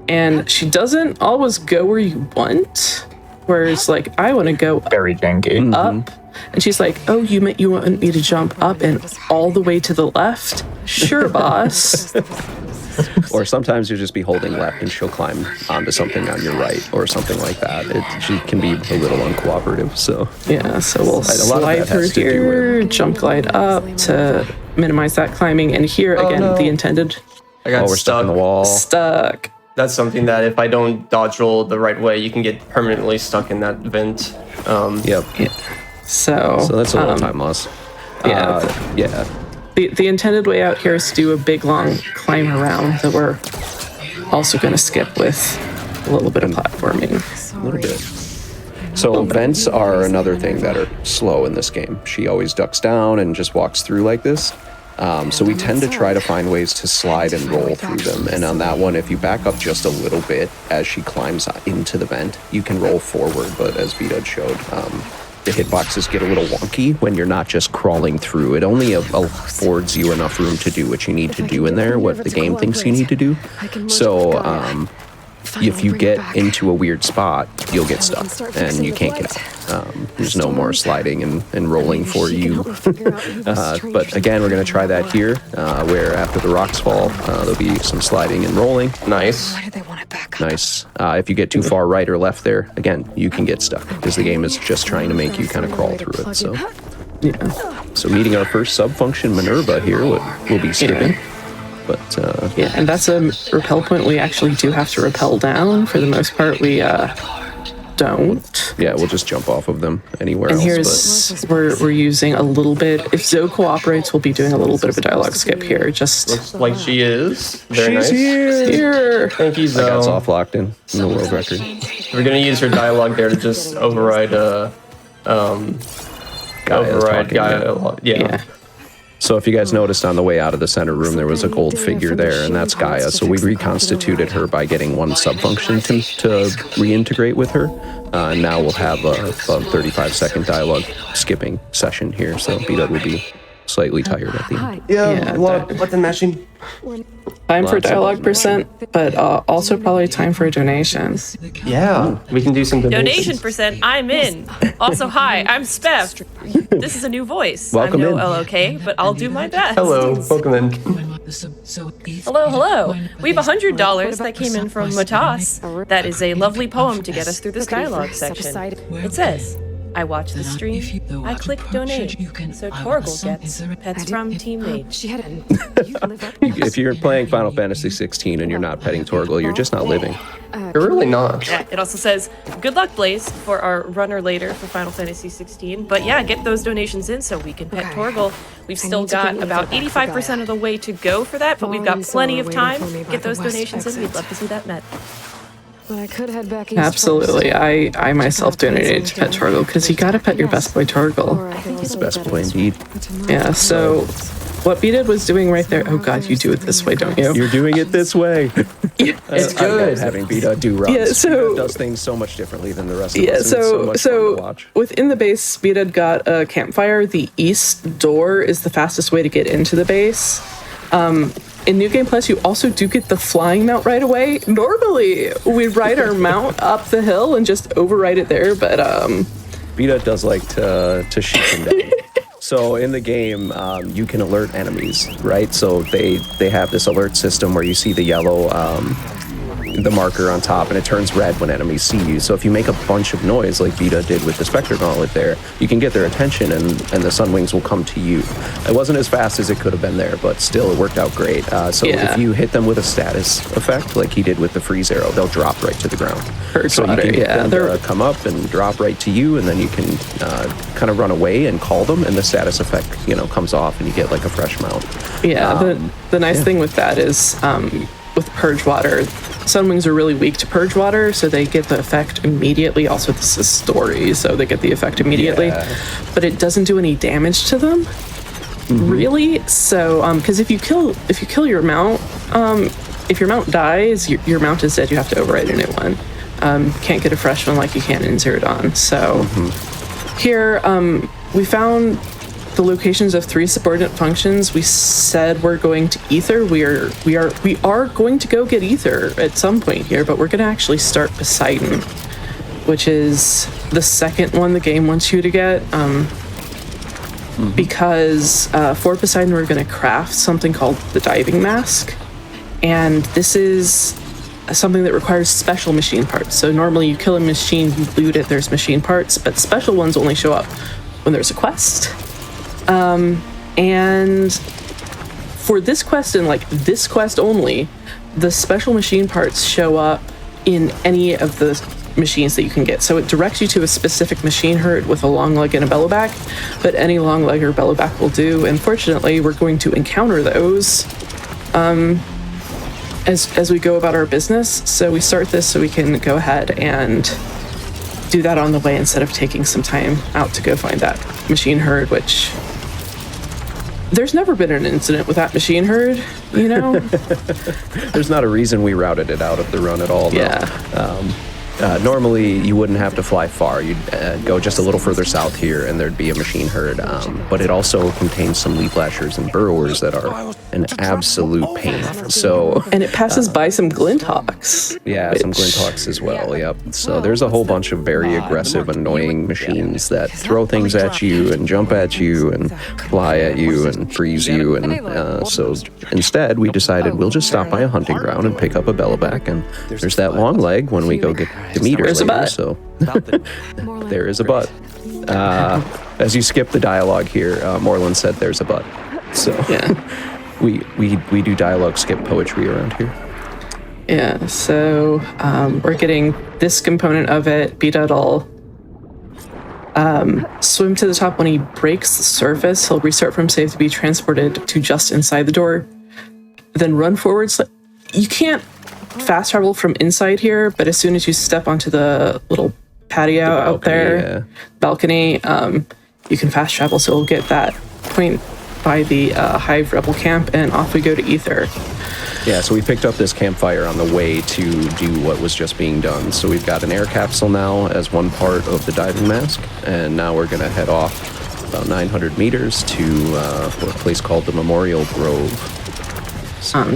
and she doesn't always go where you want. Whereas, like, I want to go
Very janky.
up, and she's like, "Oh, you want me to jump up and all the way to the left? Sure, boss."
Or sometimes you'll just be holding left and she'll climb onto something on your right or something like that. She can be a little uncooperative, so...
Yeah, so we'll
lot of
slide
that
through
has to do
here, jump glide up to minimize that climbing, and here, again, the intended...
I got
we're stuck in the wall.
Stuck.
That's something that if I don't dodge roll the right way, you can get permanently stuck in that vent.
Yep.
Yeah. So
that's a little time loss.
Yeah. The intended way out here is to do a big, long climb around that we're also going to skip with a little bit of platforming.
A little bit. So vents are another thing that are slow in this game. She always ducks down and just walks through like this. So we tend to try to find ways to slide and roll through them. And on that one, if you back up just a little bit as she climbs into the vent, you can roll forward. But as Bdud showed, the hitboxes get a little wonky when you're not just crawling through. It only affords you enough room to do what you need to do in there, what the game thinks you need to do. So if you get into a weird spot, you'll get stuck and you can't get out. There's no more sliding and rolling for you. But again, we're going to try that here, where after the rocks fall, there'll be some sliding and rolling.
Nice.
Nice. If you get too far right or left there, again, you can get stuck because the game is just trying to make you kind of crawl through it. So,
Yeah.
so meeting our first sub-function Minerva here, we'll be skipping. But
Yeah, and that's a repel point we actually do have to repel down. For the most part, we don't.
yeah, we'll just jump off of them anywhere
And
else.
here's we're using a little bit. If Zoe cooperates, we'll be doing a little bit of a dialogue skip here. Just
Looks like she is. Very nice.
here.
Thank you,
I got
Zoe.
soft locked in the world record.
We're gonna use her dialogue there to just override
talking,
Gaia.
Yeah.
So if you guys noticed on the way out of the center room, there was a gold figure there, and that's Gaia. So we reconstituted her by getting one sub-function to reintegrate with her. And now we'll have a 35-second dialogue skipping session here. So Bdud will be slightly tired at the end.
Yeah,
button mashing.
Time for
Lots of
dialogue
those
percent, but also probably time for a donation.
Yeah, we can do some
Donation percent, I'm in. Also, hi, I'm Spef. This is a new voice.
Welcome
I'm no
in.
LOK, but I'll do my best.
Hello, welcome in.
Hello, hello. We have $100 that came in from Matas. That is a lovely poem to get us through this dialogue section. It says, I watch the stream, I click donate, so Torgal gets pets from teammate.
If you're playing Final Fantasy 16 and you're not petting Torgal, you're just not living.
You're really not.
Yeah, it also says, good luck, Blaze, for our runner later for Final Fantasy 16. But yeah, get those donations in so we can pet Torgal. We've still got about 85% of the way to go for that, but we've got plenty of time. Get those donations in. We'd love to see that met.
But I could head back east
Absolutely. I myself donated to pet Torgal because you gotta pet your best boy Torgal.
It's the best boy indeed.
Yeah, so what Bdud was doing right there, oh god, you do it this way, don't you?
You're doing it this way.
It's
I love
good.
having Bdud do runs.
Yeah, so-
Bdud does things so much differently than the rest of
Yeah,
us. And it's so much fun to
so
watch.
within the base, Bdud got a campfire. The east door is the fastest way to get into the base. In New Game Plus, you also do get the flying mount right away. Normally, we ride our mount up the hill and just override it there, but
Bdud does like to shoot them down. So in the game, you can alert enemies, right? So they have this alert system where you see the yellow, the marker on top, and it turns red when enemies see you. So if you make a bunch of noise, like Bdud did with the Spectre Gauntlet there, you can get their attention, and the Sunwings will come to you. It wasn't as fast as it could have been there, but still, it worked out great. So
Yeah.
if you hit them with a status effect, like he did with the freeze arrow, they'll drop right to the ground.
Purge
So you
water,
can get
yeah,
them
they're-
to come up and drop right to you, and then you can kind of run away and call them, and the status effect, comes off, and you get like a fresh mount.
yeah, the nice thing with that is with Purge Water, Sunwings are really weak to Purge Water, so they get the effect immediately. Also, this is story, so they get the effect immediately,
Yeah.
but it doesn't do any damage to them, really. So, because if you kill your mount, if your mount dies, your mount is dead. You have to override a new one. Can't get a fresh one like you can in Zero Dawn. So here, we found the locations of 3 subordinate functions. We said we're going to Ether. We are going to go get Ether at some point here, but we're going to actually start Poseidon, which is the second one the game wants you to get. Because for Poseidon, we're going to craft something called the diving mask, and this is something that requires special machine parts. So normally you kill a machine, you loot it, there's machine parts, but special ones only show up when there's a quest. And for this quest and like this quest only, the special machine parts show up in any of the machines that you can get. So it directs you to a specific machine herd with a long leg and a bellow-back, but any long leg or bellow-back will do. And fortunately, we're going to encounter those as we go about our business. So we start this so we can go ahead and do that on the way instead of taking some time out to go find that machine herd, which there's never been an incident with that machine herd, you know?
There's not a reason we routed it out of the run at all, though.
Yeah.
Normally, you wouldn't have to fly far. You'd go just a little further south here, and there'd be a machine herd. But it also contains some leaf lashers and burrowers that are an absolute pain. So,
And it passes by some glinthawks.
yeah, some glinthawks as well. Yep. So there's a whole bunch of very aggressive, annoying machines that throw things at you and jump at you and fly at you and freeze you. And so instead, we decided we'll just stop by a hunting ground and pick up a bellowback. And there's that long leg when we go get Demeter
There's a
later.
butt.
So there is a butt. As you skip the dialogue here, Moreland said there's a butt. So
Yeah.
we do dialogue skip poetry around here.
Yeah, so we're getting this component of it. Bdud will swim to the top. When he breaks the surface, he'll restart from save to be transported to just inside the door. Then run forwards. You can't fast travel from inside here, but as soon as you step onto the little patio out there, balcony, you can fast travel. So we'll get that point by the Hive Rebel camp, and off we go to Ether.
Yeah, so we picked up this campfire on the way to do what was just being done. So we've got an air capsule now as one part of the diving mask, and now we're going to head off about 900 meters to a place called the Memorial Grove.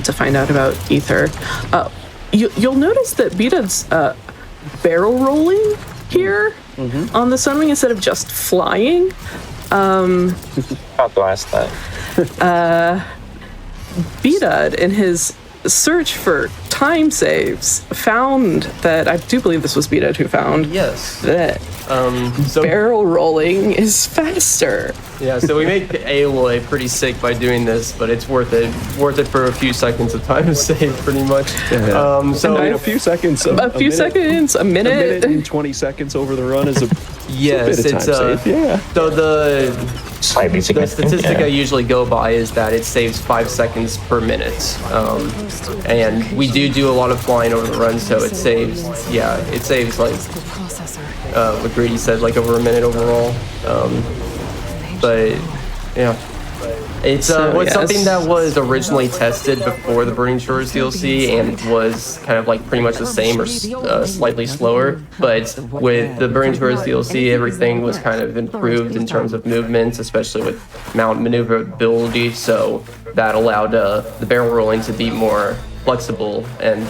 To find out about Ether. You'll notice that Bdud's barrel rolling here on the Sunwing instead of just flying.
About to ask that.
Bdud, in his search for time saves, found that, I do believe this was Bdud who found,
Yes.
that
So
barrel rolling is faster.
yeah, so we make Aloy pretty sick by doing this, but it's worth it. Worth it for a few seconds of time save, pretty much. So
I mean, a few seconds.
A few seconds, a
A minute
minute.
and 20 seconds over the run is a
yes,
bit of
it's
time save. Yeah.
So the
Slightly significant.
statistic
yeah.
I usually go by is that it saves 5 seconds per minute, and we do a lot of flying over the run, so it saves like what Greedy said, like over a minute overall. But yeah, it's something that was originally tested before the Burning Shores DLC and was kind of like pretty much the same or slightly slower. But with the Burning Shores DLC, everything was kind of improved in terms of movements, especially with mount maneuverability. So that allowed the barrel rolling to be more flexible and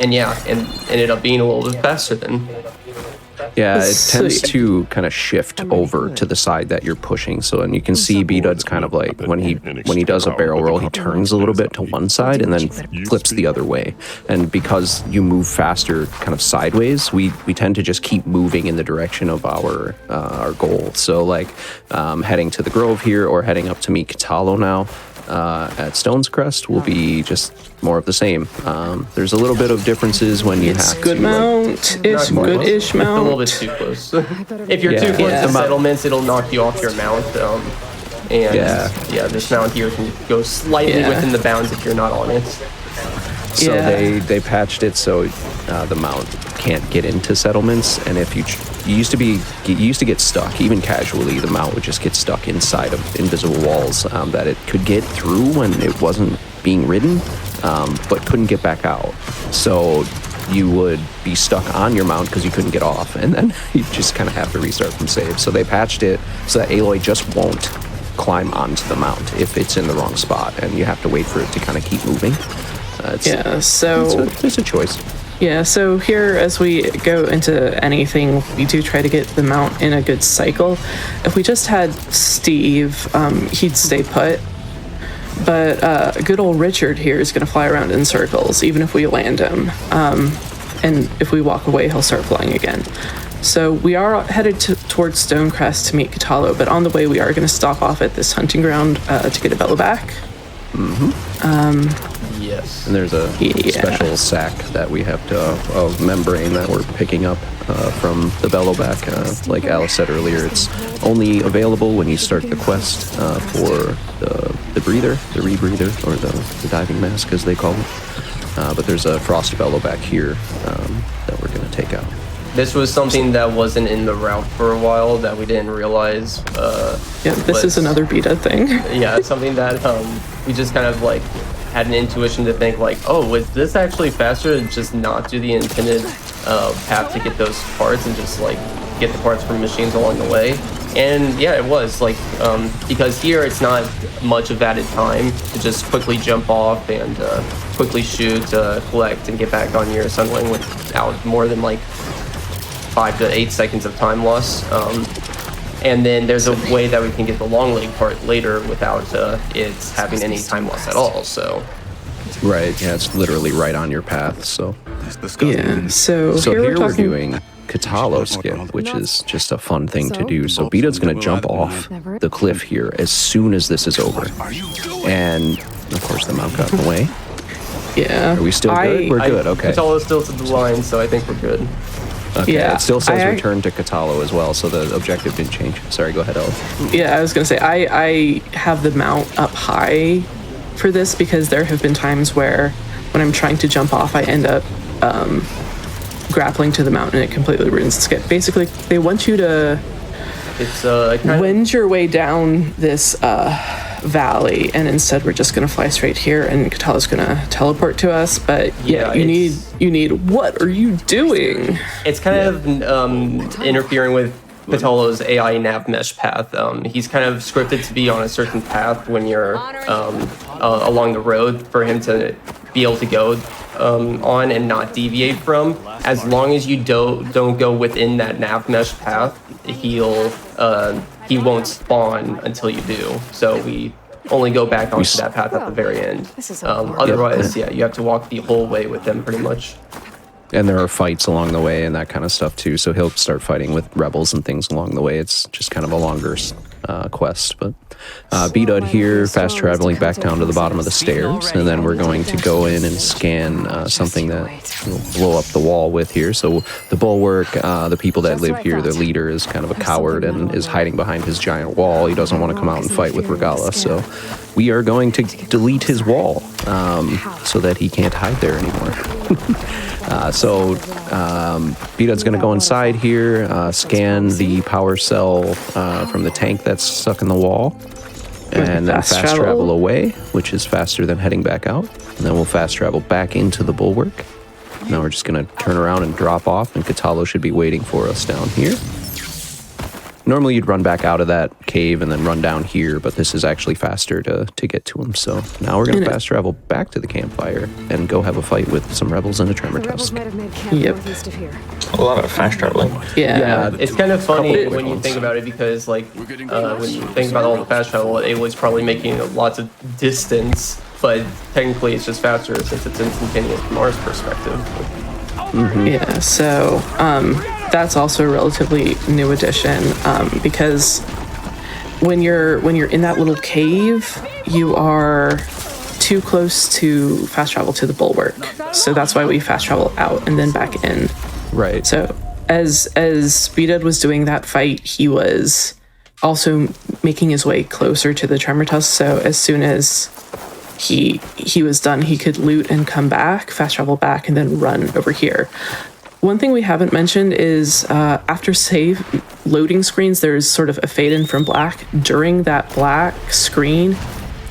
ended up being a little bit faster than.
Yeah, it tends to kind of shift over to the side that you're pushing. So, and you can see Bdud's kind of like when he does a barrel roll, he turns a little bit to one side and then flips the other way. And because you move faster, kind of sideways, we tend to just keep moving in the direction of our goal. So, like heading to the Grove here or heading up to meet Katalo now. At Stone's Crest will be just more of the same. There's a little bit of differences when you
It's
have
good
to
mount. It's
Not
good-ish
close. A little
mount.
bit too close. If you're too close
Yeah.
to settlements, it'll knock you off your mount. This mount here can go slightly within the bounds if you're not on it.
So
Yeah.
they patched it so the mount can't get into settlements, and if you used to get stuck, even casually, the mount would just get stuck inside of invisible walls that it could get through when it wasn't being ridden, but couldn't get back out. So you would be stuck on your mount because you couldn't get off, and then you just kind of have to restart from save. So they patched it so that Aloy just won't climb onto the mount if it's in the wrong spot, and you have to wait for it to kind of keep moving. It's a choice.
Yeah, so here as we go into anything, we do try to get the mount in a good cycle. If we just had Steve, he'd stay put. But good old Richard here is going to fly around in circles, even if we land him. And if we walk away, he'll start flying again. So we are headed towards Stonecrest to meet Katalo, but on the way we are going to stop off at this hunting ground to get a bellowback.
Yes.
And there's a special sack that we have to, of membrane that we're picking up from the bellowback. Like Alice said earlier, it's only available when you start the quest for the breather, the rebreather, or the diving mask as they call it. But there's a frost bellowback here that we're going to take out.
This was something that wasn't in the route for a while that we didn't realize.
Yeah, this is another beta thing.
Yeah, it's something that we just kind of like had an intuition to think like, oh, was this actually faster to just not do the intended path to get those parts and just like get the parts from machines along the way? And yeah, it was like because here it's not much of added time to just quickly jump off and quickly shoot, collect, and get back on your sunwing without more than like 5 to 8 seconds of time loss. And then there's a way that we can get the long leg part later without it having any time loss at all. So
Right, yeah, it's literally right on your path. So
Yeah, so
here
we're
we're doing Katalo skip, which is just a fun thing to do. So Bdud's going to jump off the cliff here as soon as this is over. And, of course, the mount got in the way.
Yeah.
Are we still good? We're good, okay.
Katalo's still to the line, so I think we're good.
Okay,
Yeah,
it still says
I-
return to Katalo as well, so the objective didn't change. Sorry, go ahead, Ella.
Yeah, I was gonna say I have the mount up high for this because there have been times where when I'm trying to jump off, I end up grappling to the mount and it completely ruins the skip. Basically, they want you to
It's kind of,
wend your way down this valley, and instead we're just gonna fly straight here, and Katala's gonna teleport to us. But yeah,
Yeah,
you need. What are you doing?
it's kind of interfering with Patolo's AI nav mesh path. He's kind of scripted to be on a certain path when you're along the road for him to be able to go on and not deviate from. As long as you don't go within that nav mesh path, he won't spawn until you do. So we only go back onto that path at the very end. Otherwise, yeah, you have to walk the whole way with them pretty much.
And there are fights along the way and that kind of stuff too. So he'll start fighting with rebels and things along the way. It's just kind of a longer quest. But Bdud here, fast traveling back down to the bottom of the stairs. And then we're going to go in and scan something that we'll blow up the wall with here. So the bulwark, the people that live here, their leader is kind of a coward and is hiding behind his giant wall. He doesn't want to come out and fight with Regala. So we are going to delete his wall so that he can't hide there anymore. Bdud's going to go inside here, scan the power cell from the tank that's stuck in the wall, and then fast travel away, which is faster than heading back out. And then we'll fast travel back into the bulwark. Now we're just going to turn around and drop off, and Katalo should be waiting for us down here. Normally you'd run back out of that cave and then run down here, but this is actually faster to get to him. So now we're going to fast travel back to the campfire and go have a fight with some rebels in a tremor tusk.
Yep.
A lot of fast traveling.
Yeah, it's kind of funny when you think about it because, like, when you think about all the fast travel, it was probably making lots of distance, but technically it's just faster since it's instantaneous from our perspective.
Mm-hmm.
Yeah, so that's also a relatively new addition because when you're in that little cave, you are too close to fast travel to the bulwark. So that's why we fast travel out and then back in.
Right.
So as Bdud was doing that fight, he was also making his way closer to the tremor tusk. So as soon as he was done, he could loot and come back, fast travel back, and then run over here. One thing we haven't mentioned is after save loading screens, there's sort of a fade in from black. During that black screen,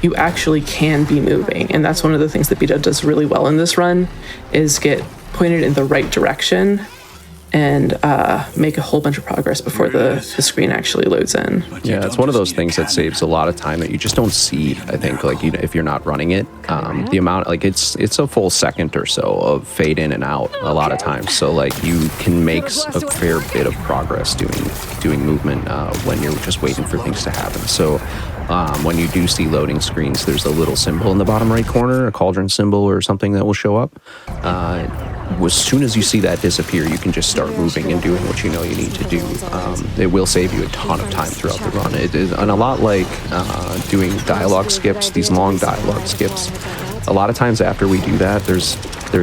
you actually can be moving. And that's one of the things that Bdud does really well in this run, is get pointed in the right direction and make a whole bunch of progress before the screen actually loads in.
Yeah, it's one of those things that saves a lot of time that you just don't see, I think, like, you know, if you're not running it. The amount, like, it's a full second or so of fade in and out a lot of times. So, like, you can make a fair bit of progress doing movement when you're just waiting for things to happen. So when you do see loading screens, there's a little symbol in the bottom right corner, a cauldron symbol or something that will show up. As soon as you see that disappear, you can just start moving and doing what you know you need to do. It will save you a ton of time throughout the run. It is, and a lot like doing dialogue skips, these long dialogue skips. A lot of times after we do that, there's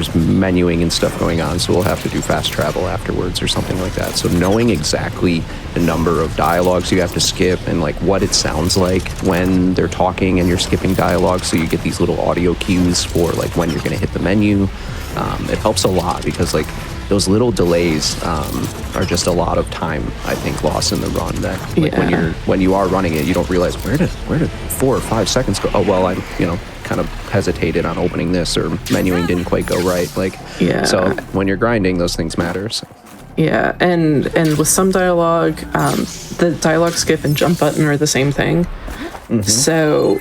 menuing and stuff going on, so we'll have to do fast travel afterwards or something like that. So knowing exactly the number of dialogues you have to skip and like what it sounds like when they're talking and you're skipping dialogue, so you get these little audio cues for like when you're going to hit the menu. It helps a lot because like those little delays are just a lot of time, I think, lost in the run. That like, when you are running it, you don't realize where did 4 or 5 seconds go? Oh well, I kind of hesitated on opening this, or menuing didn't quite go right. So when you're grinding, those things matter. So.
Yeah, and with some dialogue, the dialogue skip and jump button are the same thing. So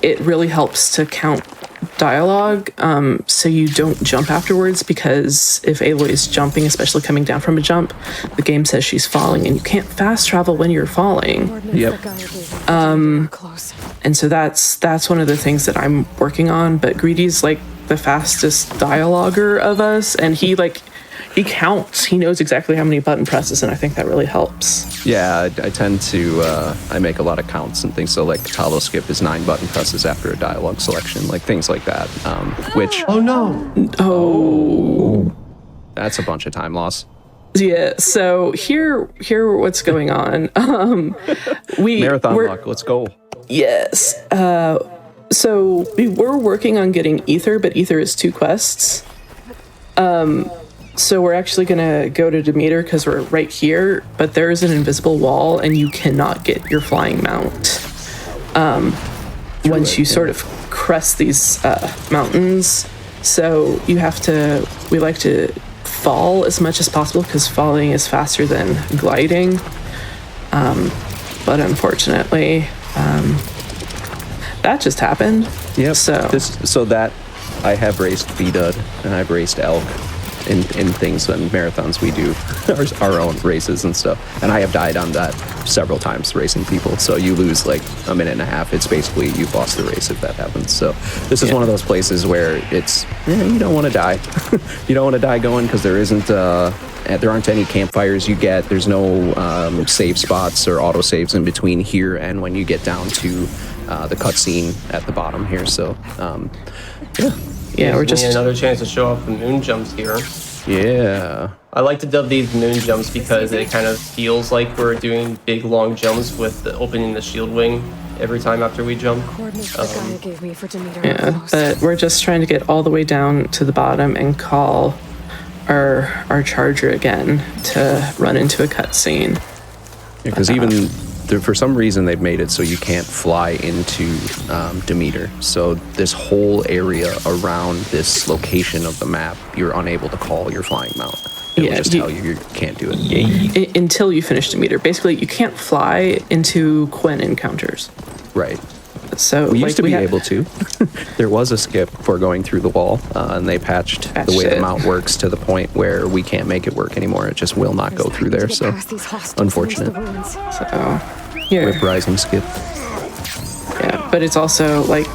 it really helps to count dialogue, so you don't jump afterwards, because if Aloy is jumping, especially coming down from a jump, the game says she's falling, and you can't fast travel when you're falling.
Yep.
And so that's one of the things that I'm working on, but Greedy's like the fastest dialoguer of us, and he counts. He knows exactly how many button presses, and I think that really helps.
Yeah, I tend to, I make a lot of counts and things. So like toggle skip is 9 button presses after a dialogue selection, like things like that. Which...
Oh no!
Oh.
That's a bunch of time loss.
Yeah, so here what's going on.
Marathon luck, let's go.
Yes. So we were working on getting Ether, but Ether is 2 quests. So we're actually gonna go to Demeter because we're right here, but there is an invisible wall and you cannot get your flying mount. Once you sort of crest these mountains. So you have to, we like to fall as much as possible because falling is faster than gliding. But unfortunately, that just happened.
Yep.
So
that I have raced Bdud and I've raced Elk in things and marathons. We do our own races and stuff, and I have died on that several times racing people. So you lose like a minute and a half. It's basically you've lost the race if that happens. So this is one of those places where it's you don't want to die. You don't want to die going, because there aren't any campfires you get. There's no save spots or auto saves in between here and when you get down to the cutscene at the bottom here. So
we're just another chance to show off the moon jumps here.
Yeah,
I like to dub these moon jumps because it kind of feels like we're doing big long jumps with opening the shield wing every time after we jump.
But we're just trying to get all the way down to the bottom and call our charger again to run into a cutscene.
Because even for some reason they've made it so you can't fly into Demeter. So this whole area around this location of the map, you're unable to call your flying mount. It will just tell you can't do it.
Until you finish Demeter. Basically, you can't fly into Quen encounters.
Right.
So
we used to be able to. There was a skip for going through the wall, and they patched the way the mount works to the point where we can't make it work anymore. It just will not go through there. So unfortunate.
So here,
Rip Rising skip.
Yeah, but it's also like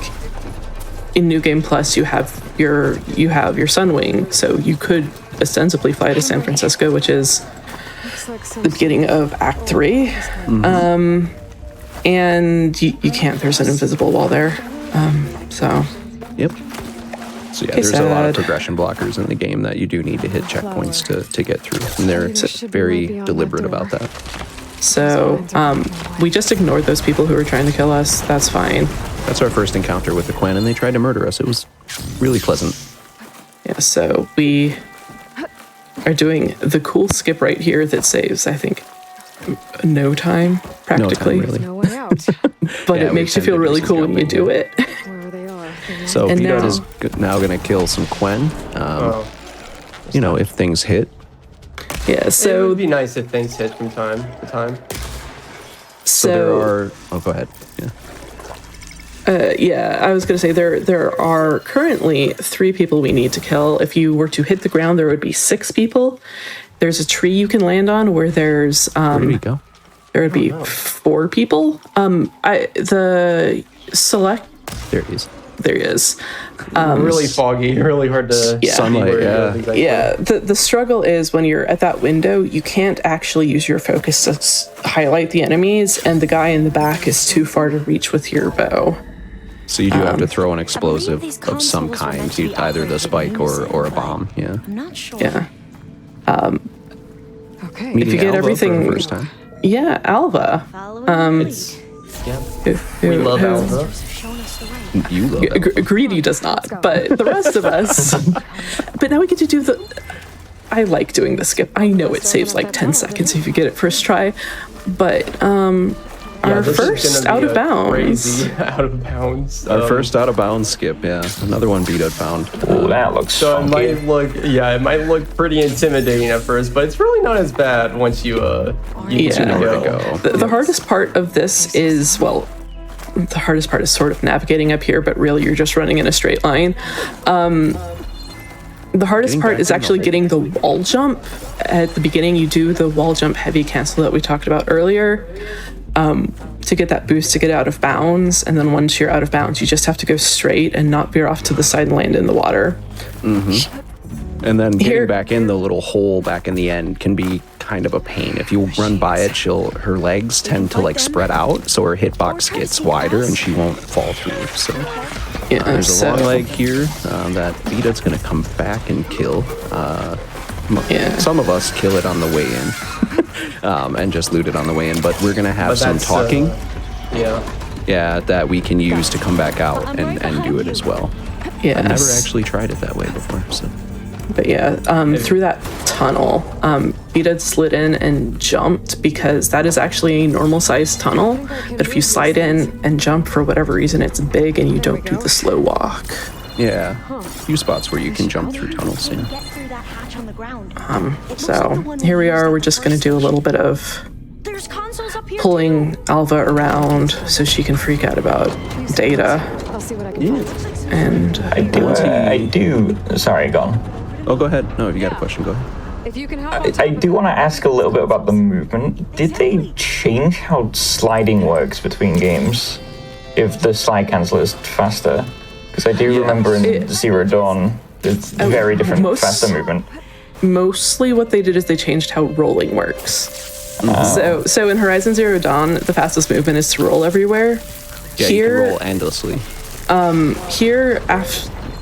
in New Game Plus, you have your Sunwing, so you could ostensibly fly to San Francisco, which is the beginning of Act 3. Mm-hmm. And you can't. There's an invisible wall there. So.
Yep. So yeah, there's a lot of progression blockers in the game that you do need to hit checkpoints to get through, and they're very deliberate about that.
So we just ignored those people who were trying to kill us. That's fine.
That's our first encounter with the Quen, and they tried to murder us. It was really pleasant.
Yeah. So we are doing the cool skip right here that saves, I think, no time practically.
No time, really.
No way out.
But it makes you feel really cool when you do it.
Wherever they are.
So Bdud is now going to kill some Quen. If things hit.
Yeah, so
it would be nice if things hit from time to time.
So there are. Oh, go ahead. Yeah.
I was going to say there are currently 3 people we need to kill. If you were to hit the ground, there would be 6 people. There's a tree you can land on where there's
where do we go?
There would be 4 people. The select.
There he is.
There he is.
Really foggy, really hard to
sunlight. Yeah.
Exactly.
Yeah. The struggle is when you're at that window, you can't actually use your focus to highlight the enemies, and the guy in the back is too far to reach with your bow.
So you do have to throw an explosive of some kind, either the spike or a bomb. Yeah.
I'm not sure.
Yeah.
Okay.
If you get
Alva
everything,
for the first time.
Yeah, Alva.
We love Alva.
You love Alva.
Greedy does not, but the rest of us. But now we get to do I like doing the skip. I know it saves like 10 seconds if you get it first try, but our
this is
first
gonna
out
be
of
a
bounds.
crazy out of bounds.
Our first out of bounds skip, yeah. Another one Bdud found.
Oh, that looks
So it
funky.
it might look pretty intimidating at first, but it's really not as bad once you
Yeah.
know
Where to go.
The hardest part of this is, well, the hardest part is sort of navigating up here, but really you're just running in a straight line. The hardest
Getting
part
back
is
in
actually
the
getting the wall jump. At the beginning, you do the wall jump heavy cancel that we talked about earlier to get that boost to get out of bounds. And then once you're out of bounds, you just have to go straight and not veer off to the side and land in the water.
And then getting
Here-
back in the little hole back in the end can be kind of a pain. If you run by it, her legs tend to like spread out, so her hitbox gets wider and she won't fall through. So
Yeah,
there's a
so-
long leg here that Bdud's gonna come back and kill.
Yeah.
Some of us kill it on the way in and just loot it on the way in, but we're gonna have
But
some
that's,
talking.
Yeah.
That we can use to come back out and do it as well.
Yeah.
I've never actually tried it that way before, so.
But yeah, through that tunnel, Bdud slid in and jumped because that is actually a normal sized tunnel. But if you slide in and jump for whatever reason, it's big and you don't do the slow walk.
Yeah, a few spots where you can jump through tunnels, yeah.
So here we are. We're just going to do a little bit of pulling Alva around so she can freak out about data.
I'll see what I can find.
And
I do. Sorry, go on.
Oh, go ahead. No, if you got a question, go ahead.
If you can help,
I do want to ask a little bit about the movement. Did they change how sliding works between games? If the slide cancel is faster? Because I do remember in Zero Dawn, it's very different, faster movement.
mostly what they did is they changed how rolling works. So in Horizon Zero Dawn, the fastest movement is to roll everywhere.
Yeah, you can roll endlessly.
Here,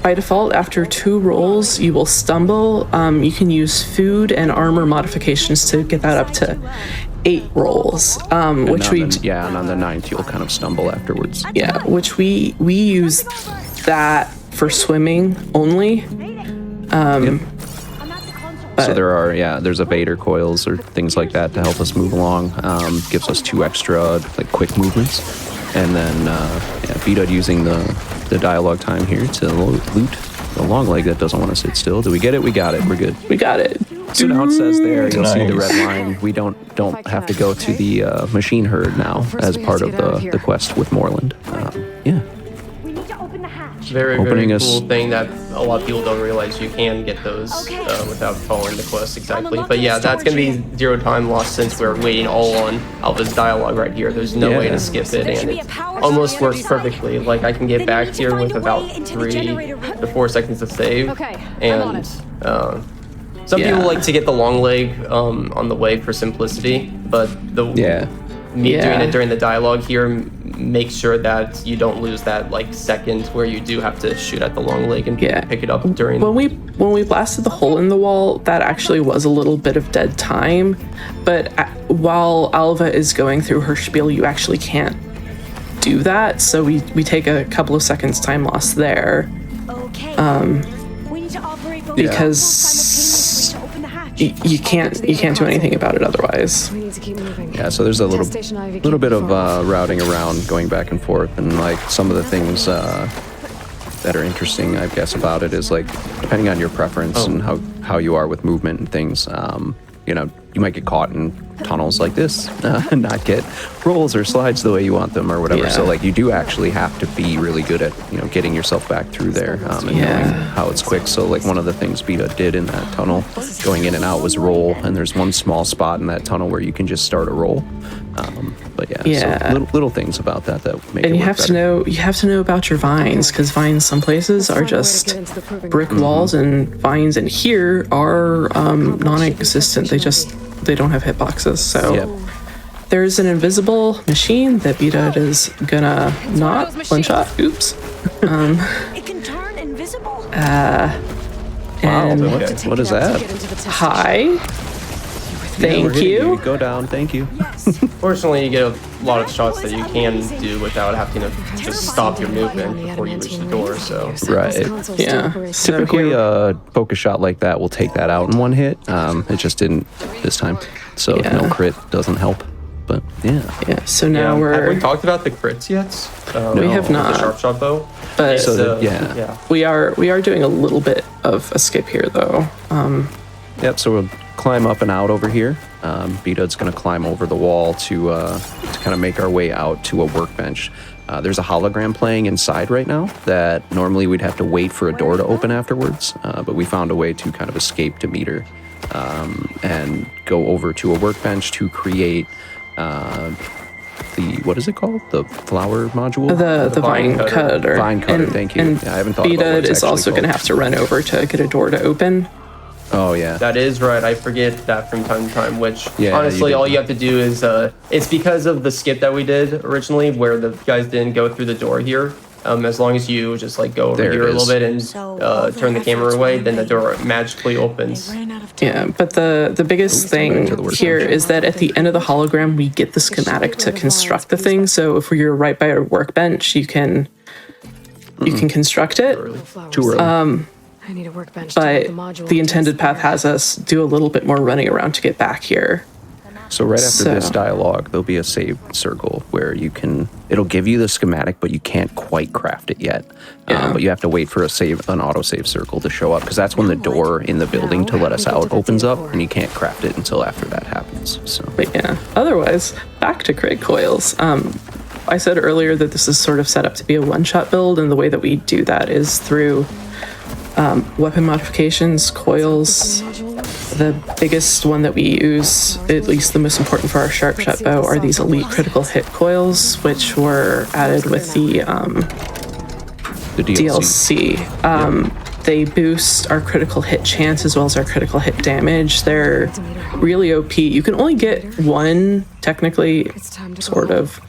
by default, after 2 rolls, you will stumble. You can use food and armor modifications to get that up to 8 rolls, which
and on the 9th you'll kind of stumble afterwards.
Yeah, which we use that for swimming only.
So there's evader coils or things like that to help us move along. Gives us 2 extra like quick movements, and then Bdud using the dialogue time here to loot the long leg that doesn't want to sit still. Do we get it? We got it. We're good.
We got it.
So now it says there, you'll see the
Nice.
red line. We don't have to go to the machine herd now as part of the quest with Moreland. Yeah.
Very,
Opening
very
us-
cool thing that a lot of people don't realize you can get those without following the quest exactly. But yeah, that's going to be 0 time lost since we're waiting all on Alva's dialogue right here. There's no way to skip it, and it almost works perfectly. Like, I can get back here with about 3 to 4 seconds to save.
Okay, I'm on
And
it.
some people like to get the long leg on the way for simplicity, but doing it during the dialogue here make sure that you don't lose that like second where you do have to shoot at the long leg and pick it up during.
When we blasted the hole in the wall, that actually was a little bit of dead time. But while Alva is going through her spiel, you actually can't do that. So we take a couple of seconds time loss there. Because you can't do anything about it otherwise.
We need to keep moving.
Yeah, so there's a
Test station Ivy,
little
keep
bit of
moving.
routing around, going back and forth, and like some of the things that are interesting, I guess, about it is like depending on your preference and how you are with movement and things. You might get caught in tunnels like this and not get rolls or slides the way you want them or whatever.
Yeah.
So like you do actually have to be really good at getting yourself back through there and knowing how it's quick. So like one of the things Bdud did in that tunnel going in and out was roll, and there's one small spot in that tunnel where you can just start a roll. So little things about that make it
And you
work
have
better.
to know about your vines, because vines some places are just brick walls, and vines in here are non-existent. They don't have hitboxes. So there's an invisible machine that Bdud is gonna not one shot. Oops.
It can turn invisible.
And
What is that?
hi. Thank you.
Go down. Thank you.
Fortunately, you get a lot of shots that you can do without having to just stop your movement before you reach the door. So
Right.
Yeah. So
Typically,
here,
a focus shot like that will take that out in one hit. It just didn't this time. So
Yeah.
no crit doesn't help. But yeah.
yeah. So now
have we
we're
talked about the crits yet?
We have
with
not.
The sharp shot bow.
but
So
yeah.
we are doing a little bit of a skip here though.
Yep, so we'll climb up and out over here. Bdud's going to climb over the wall to kind of make our way out to a workbench. There's a hologram playing inside right now that normally we'd have to wait for a door to open afterwards, but we found a way to kind of escape Demeter and go over to a workbench to create what is it called? The flower module?
The vine cutter.
Vine cutter, thank you.
And
Yeah, I haven't thought about what
Bdud
it's
is
actually
also going to
called.
have to run over to get a door to open.
Oh, yeah.
That is right. I forget that from time to time, which
Yeah,
honestly,
you
all
did.
you have to do is, it's because of the skip that we did originally where the guys didn't go through the door here. As long as you just like go over
There it
here a little
is.
bit and turn the camera away, then the door magically opens.
Yeah, but the biggest thing
to the workbench.
here is that at the end of the hologram, we get the schematic to construct the thing. So if you're right by a workbench, you can construct it.
Too early.
I need a workbench.
But the intended path has us do a little bit more running around to get back here.
So right after
So-
this dialogue, there'll be a save circle where it'll give you the schematic, but you can't quite craft it yet.
Yeah.
But you have to wait for an autosave circle to show up, because that's when the door in the building to let us out opens up, and you can't craft it until after that happens. So
But yeah, otherwise, back to Craig coils. I said earlier that this is sort of set up to be a one-shot build, and the way that we do that is through weapon modifications, coils. The biggest one that we use, at least the most important for our sharp shot bow, are these elite critical hit coils, which were added with the
the DLC.
DLC. They boost our critical hit chance as well as our critical hit damage. They're really OP. You can only get one, technically, sort of,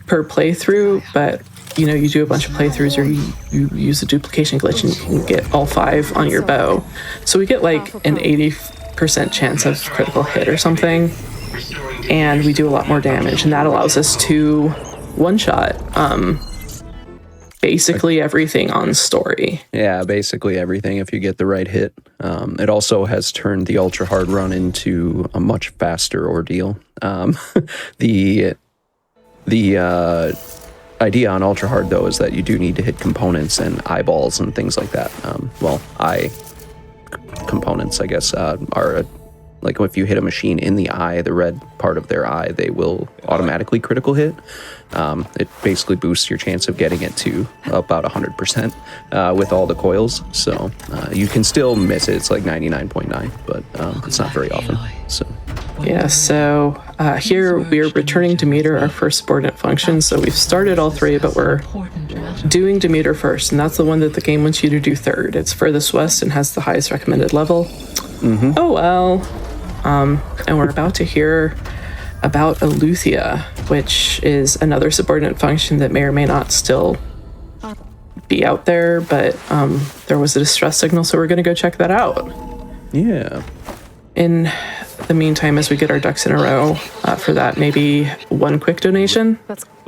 per playthrough, but you do a bunch of playthroughs or you use a duplication glitch and you can get all 5 on your bow. So we get like an 80% chance of critical hit or something, and we do a lot more damage, and that allows us to one-shot basically everything on story.
Yeah, basically everything if you get the right hit. It also has turned the ultra hard run into a much faster ordeal. The idea on ultra hard though is that you do need to hit components and eyeballs and things like that. Eye components, I guess, are like if you hit a machine in the eye, the red part of their eye, they will automatically critical hit. It basically boosts your chance of getting it to about 100% with all the coils. So you can still miss it. It's like 99.9, but it's not very often. So
Yeah, so here we're returning Demeter, our first subordinate function. So we've started all 3, but we're doing Demeter first, and that's the one that the game wants you to do third. It's furthest west and has the highest recommended level. Oh well. And we're about to hear about Eleuthia, which is another subordinate function that may or may not still be out there, but there was a distress signal, so we're going to go check that out.
yeah.
In the meantime, as we get our ducks in a row, for that, maybe one quick donation.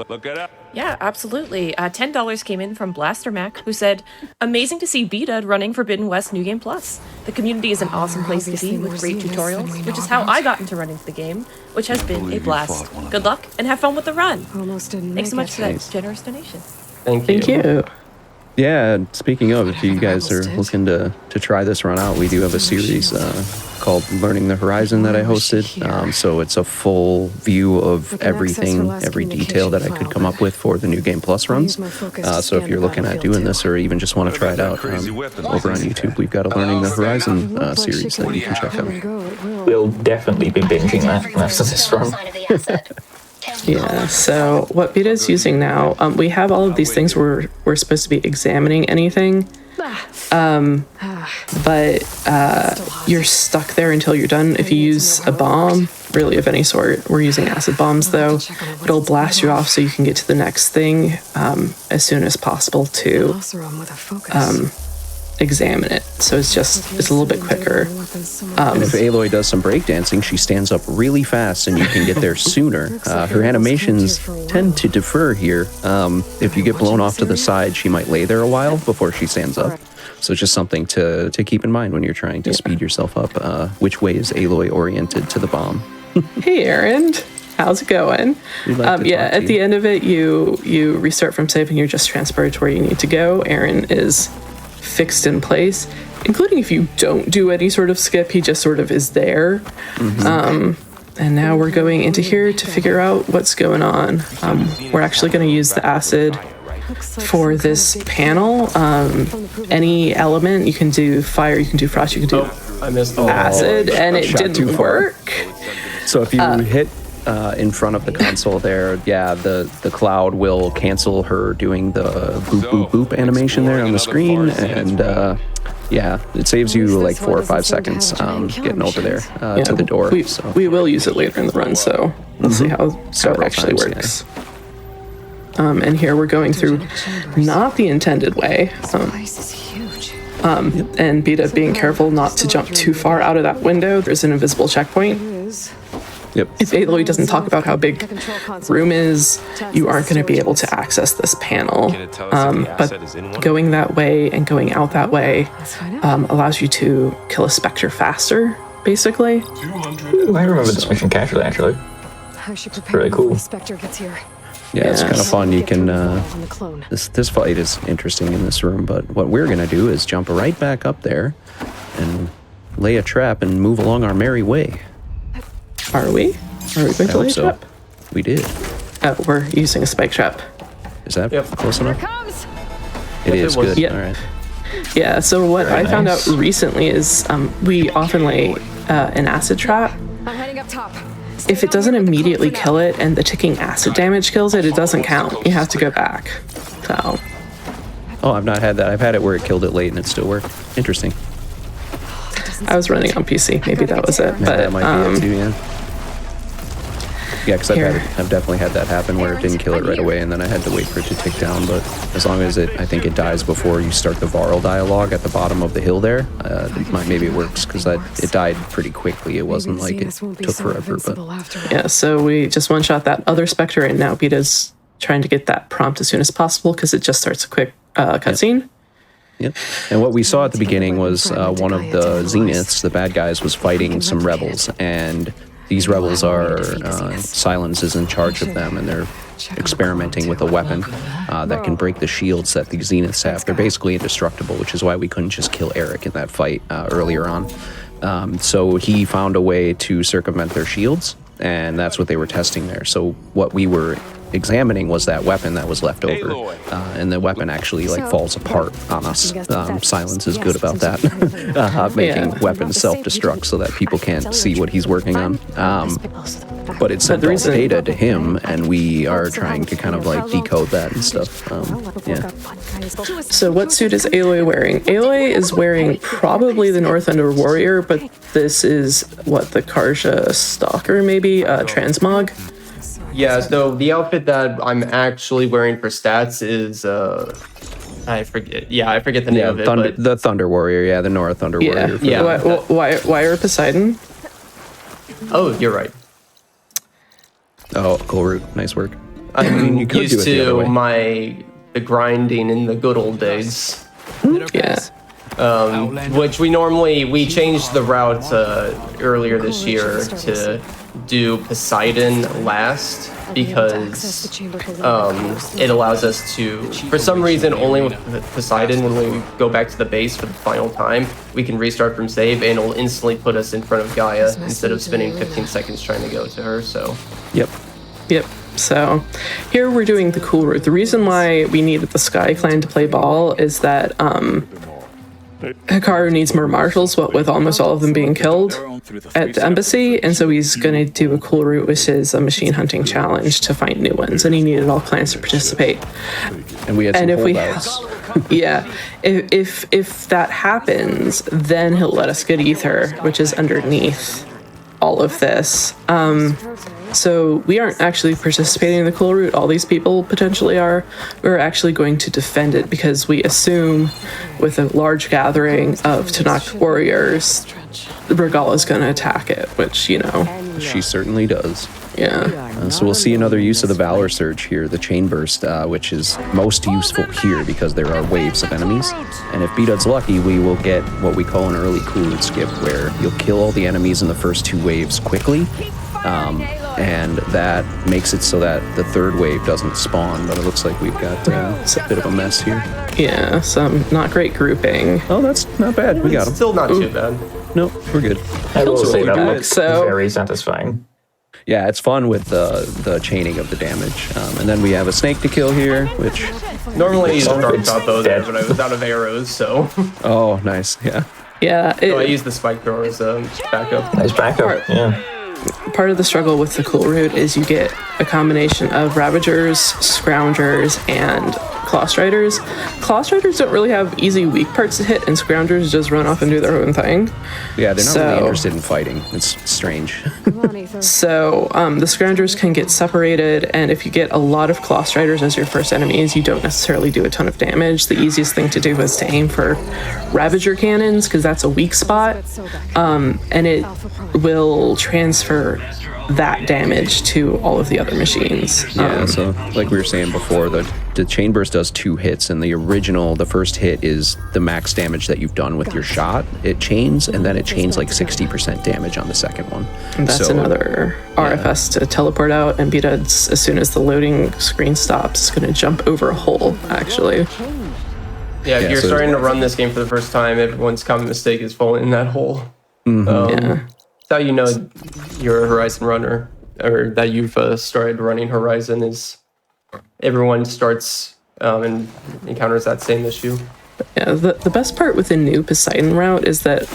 Look it up.
Yeah, absolutely. $10 came in from Blaster Mac, who said, "Amazing to see Bdud running Forbidden West New Game Plus. The community is an awesome place to be with great tutorials, which is how I got into running the game, which has been a blast. Good luck and have fun with the run."
Almost didn't
Thanks so
make
much
it.
for that generous donation.
Thank you.
Thank you.
Yeah, speaking of, if you guys are looking to try this run out, we do have a series called Learning the Horizon that I hosted. So it's a full view of everything, every detail that I could come up with for the New Game Plus runs. So if you're looking at doing this or even just want to try it out, over on YouTube, we've got a Learning the Horizon series that you can check out.
We'll definitely be binging that after this run.
Yeah, so what Beta's using now, we have all of these things where we're supposed to be examining anything, but you're stuck there until you're done. If you use a bomb, really of any sort, we're using acid bombs though, it'll blast you off so you can get to the next thing as soon as possible to examine it. So it's a little bit quicker.
And if Aloy does some breakdancing, she stands up really fast and you can get there sooner. Her animations tend to defer here. If you get blown off to the side, she might lay there a while before she stands up. So it's just something to keep in mind when you're trying to speed yourself up. Which way is Aloy oriented to the bomb?
Hey, Aaron. How's it going? At the end of it, you restart from save and you're just transferred to where you need to go. Aaron is fixed in place, including if you don't do any sort of skip, he just sort of is there. And now we're going into here to figure out what's going on. We're actually going to use the acid for this panel. Any element, you can do fire, you can do frost, you can do
I missed
acid, and it
Shot too
didn't
far.
work.
So if you hit in front of the console there, the cloud will cancel her doing the boop boop boop animation there on the screen, and it saves you like 4 or 5 seconds getting over there to the door.
We will use it later in the run, so we'll see how it actually works. And here we're going through not the intended way. And Bdud being careful not to jump too far out of that window. There's an invisible checkpoint.
Yep.
If Aloy doesn't talk about how big room is, you aren't going to be able to access this panel. But going that way and going out that way allows you to kill a specter faster, basically.
Ooh, I remember this mission casually, actually. Really cool.
Yeah, it's kind of fun. You can, this fight is interesting in this room, but what we're going to do is jump right back up there and lay a trap and move along our merry way.
Are we? Are we going to lay a trap?
We did.
Oh, we're using a spike trap.
Is that close enough?
It
is good.
Yeah.
All right.
Yeah, so what
Very
I found
nice.
out recently is we often lay an acid trap.
I'm heading up top.
If it doesn't immediately kill it and the ticking acid damage kills it, it doesn't count. You have to go back. So,
Oh, I've not had that. I've had it where it killed it late and it still worked. Interesting.
I was running on PC. Maybe that was it.
Yeah,
But
that might be it too, yeah. Yeah, because I've definitely had that happen where it didn't kill it right away and then I had to wait for it to tick down. But as long as I think it dies before you start the Varl dialogue at the bottom of the hill there, maybe it works because it died pretty quickly. It wasn't like it took forever. But
yeah, so we just one-shot that other Spectre, and now Beta's trying to get that prompt as soon as possible because it just starts a quick cutscene.
Yep. And what we saw at the beginning was one of the Zeniths, the bad guys, was fighting some rebels, and these rebels are Silence is in charge of them, and they're experimenting with a weapon that can break the shields that the Zeniths have. They're basically indestructible, which is why we couldn't just kill Eric in that fight earlier on. So he found a way to circumvent their shields, and that's what they were testing there. So what we were examining was that weapon that was left over, and the weapon actually falls apart on us. Silence is good about that, making weapons self-destruct so that people can't see what he's working on. But it sent all data to him, and we are trying to kind of decode that and stuff.
So what suit is Aloy wearing? Aloy is wearing probably the North Under Warrior, but this is the Karja Stalker, maybe Transmog.
Yeah, so the outfit that I'm actually wearing for stats is I forget. Yeah, I forget the name of it.
The Thunder Warrior. Yeah, the North Thunder Warrior.
Yeah.
Why are Poseidon?
Oh, you're right.
Oh, cool, Root. Nice work.
I'm
you could
used
do it the other
to the grinding in the good old days.
Yeah.
Which we changed the route earlier this year to do Poseidon last because it allows us to, for some reason, only with Poseidon, when we go back to the base for the final time, we can restart from save and it'll instantly put us in front of Gaia instead of spending 15 seconds trying to go to her. So
Yep. So here we're doing the cool route. The reason why we needed the Sky Clan to play ball is that Hikaru needs more marshals, what with almost all of them being killed at the embassy, and so he's going to do a cool route, which is a machine hunting challenge to find new ones, and he needed all clans to participate.
And we had some holdouts.
Yeah, if that happens, then he'll let us get ether, which is underneath all of this. So we aren't actually participating in the cool route. All these people potentially are. We're actually going to defend it because we assume with a large gathering of Tanakh warriors, Regala's going to attack it, which, you know.
She certainly does.
Yeah.
So we'll see another use of the Valor Surge here, the Chain Burst, which is most useful here because there are waves of enemies. And if Bdud's lucky, we will get what we call an early cool route skip, where you'll kill all the enemies in the first 2 waves quickly. And that makes it so that the 3rd wave doesn't spawn, but it looks like we've got a bit of a mess here.
Yeah, some not great grouping.
Oh, that's not bad. We got him.
Still not too bad.
Nope, we're good.
I will say that
back,
looks
so-
very satisfying.
Yeah, it's fun with the chaining of the damage. And then we have a snake to kill here, which...
Normally I use a dark
it's
top bow
dead.
there, but I was out of arrows, so...
Oh, nice, yeah.
Yeah,
so I used the spike thrower as a backup.
Nice backup, yeah.
part of the struggle with the cool route is you get a combination of Ravagers, Scroungers, and Claw Striders. Claw Striders don't really have easy weak parts to hit, and Scroungers just run off and do their own thing.
Yeah, they're not really interested in fighting. It's strange.
So the Scroungers can get separated, and if you get a lot of Claw Striders as your first enemies, you don't necessarily do a ton of damage. The easiest thing to do is to aim for Ravager cannons, because that's a weak spot, and it will transfer that damage to all of the other machines.
Yeah, so like we were saying before, the chain burst does 2 hits, and the first hit is the max damage that you've done with your shot. It chains, and then it chains like 60% damage on the second one.
And that's another RFS to teleport out, and Bdud's, as soon as the loading screen stops, is going to jump over a hole, actually.
Yeah, if you're starting to run this game for the first time, everyone's common mistake is falling in that hole. That's how you know you're a Horizon runner, or that you've started running Horizon, is everyone starts and encounters that same issue.
Yeah, the best part with the new Poseidon route is that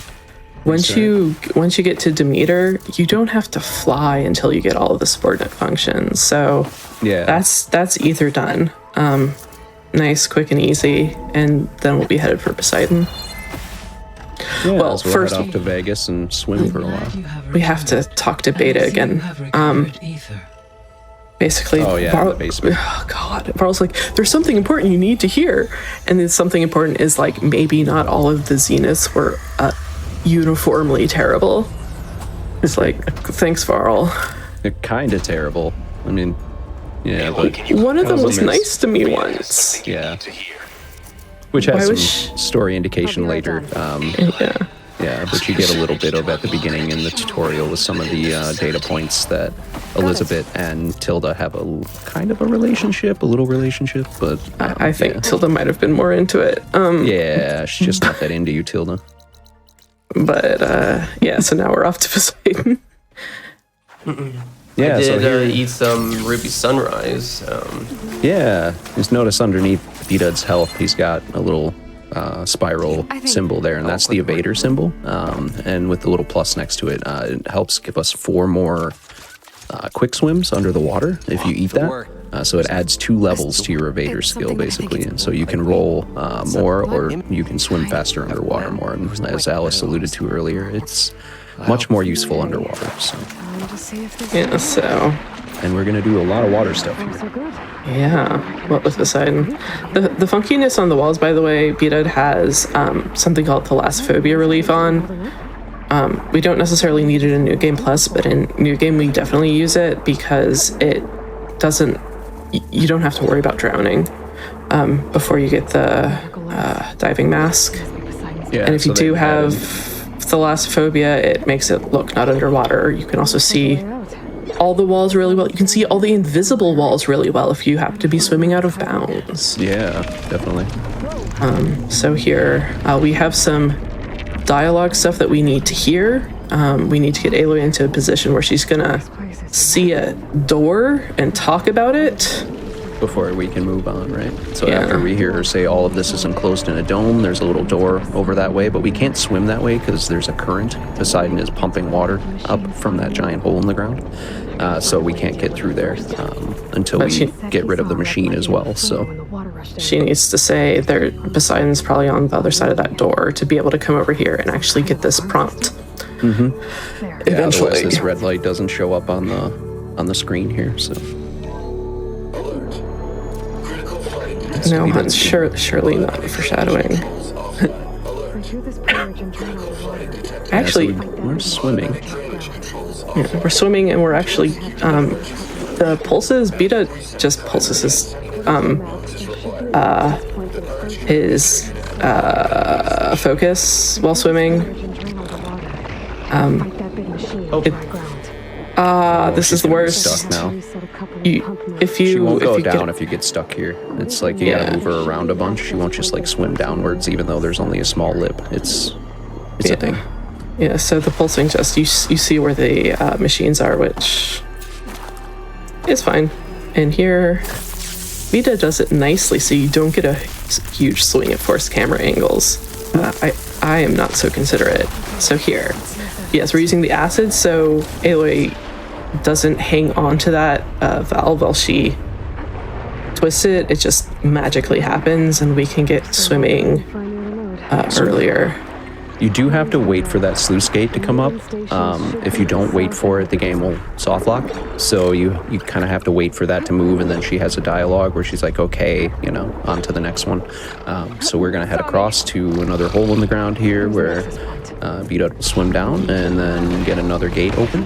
once you get to Demeter, you don't have to fly until you get all of the subordinate functions. So
yeah,
that's either done. Nice, quick, and easy, and then we'll be headed for Poseidon.
Yeah,
well,
so we'll
first
head off to Vegas and swim for a while.
We have to talk to Beta again. Basically,
in the basement.
Oh God, Varl's like, there's something important you need to hear, and then something important is like maybe not all of the Zeniths were uniformly terrible. It's like, thanks, Varl.
They're kind of terrible. I mean, yeah, but
one of them was nice to me once.
Yeah. Which has some story indication later. Yeah, but you get a little bit of at the beginning in the tutorial with some of the data points that Elizabeth and Tilda have a kind of a little relationship, but...
I think Tilda might have been more into it.
Yeah, she's just not that into you, Tilda.
But, so now we're off to Poseidon.
Yeah,
I did eat some Ruby Sunrise.
Yeah, just notice underneath Bdud's health, he's got a little spiral symbol there, and that's the evader symbol. And with the little plus next to it, it helps give us 4 more quick swims under the water if you eat that. So it adds 2 levels to your evader skill, basically. And so you can roll more, or you can swim faster underwater more. And as Alice alluded to earlier, it's much more useful underwater. So.
Yeah, so...
And we're going to do a lot of water stuff here.
Yeah, what with Poseidon. The funkiness on the walls, by the way, Bdud has something called Thalassophobia relief on. We don't necessarily need it in New Game Plus, but in New Game we definitely use it because it doesn't... You don't have to worry about drowning before you get the diving mask. Yeah, and if you do have Thalassophobia, it makes it look not underwater. You can also see all the walls really well. You can see all the invisible walls really well if you happen to be swimming out of bounds.
Yeah, definitely.
So here, we have some dialogue stuff that we need to hear. We need to get Aloy into a position where she's gonna see a door and talk about it.
Before we can move on, right? So after we hear her say all of this is enclosed in a dome, there's a little door over that way, but we can't swim that way because there's a current. Poseidon is pumping water up from that giant hole in the ground. So we can't get through there until we get rid of the machine as well. So
she needs to say Poseidon's probably on the other side of that door to be able to come over here and actually get this prompt.
Eventually, otherwise this red light doesn't show up on the on the screen here. So
No, hun, surely not foreshadowing. Actually,
we're swimming.
yeah, we're swimming, and we're actually the pulses. Beta just pulses his focus while swimming. This is the worst.
Stuck now.
She
won't go down if you get stuck here. It's like you gotta move her around a bunch. She won't just like swim downwards, even though there's only a small lip. It's a thing.
Yeah. So the pulsing, just you see where the machines are, which is fine. And here, Vita does it nicely, so you don't get a huge swing at forced camera angles. I am not so considerate. So here, yes, we're using the acid, so Aloy doesn't hang on to that valve while she twists it. It just magically happens, and we can get swimming earlier.
You do have to wait for that sluice gate to come up. If you don't wait for it, the game will soft lock. So you kind of have to wait for that to move, and then she has a dialogue where she's like, okay, on to the next one. So we're gonna head across to another hole in the ground here where Bdud will swim down and then get another gate open.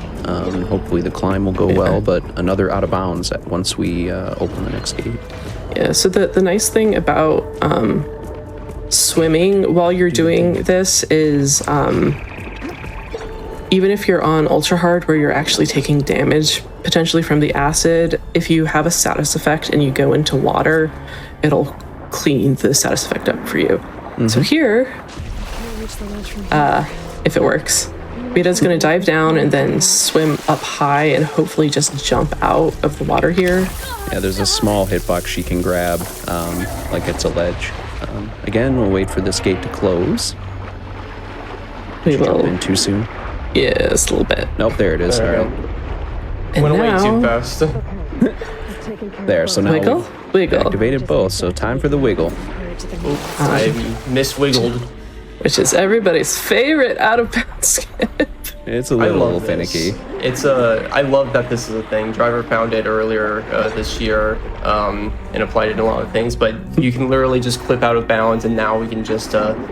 Hopefully the climb will go well, but another out of bounds once we open the next gate.
Yeah, so the nice thing about swimming while you're doing this is even if you're on ultra hard where you're actually taking damage potentially from the acid, if you have a status effect and you go into water, it'll clean the status effect up for you. So here, if it works, Beta's going to dive down and then swim up high and hopefully just jump out of the water here.
Yeah, there's a small hitbox she can grab, like it's a ledge. Again, we'll wait for this gate to close.
We will.
Jump in too soon?
Yes, a little bit.
Nope, there it is. All right.
And
Went away
now,
too fast.
There, so now
wiggle?
we've
Wiggle.
activated both, so time for the wiggle.
I miswiggled.
Which is everybody's favorite out of bounds skip.
It's a
I
little
love this.
finicky.
I love that this is a thing. Driver found it earlier this year and applied it in a lot of things, but you can literally just clip out of bounds, and now we can just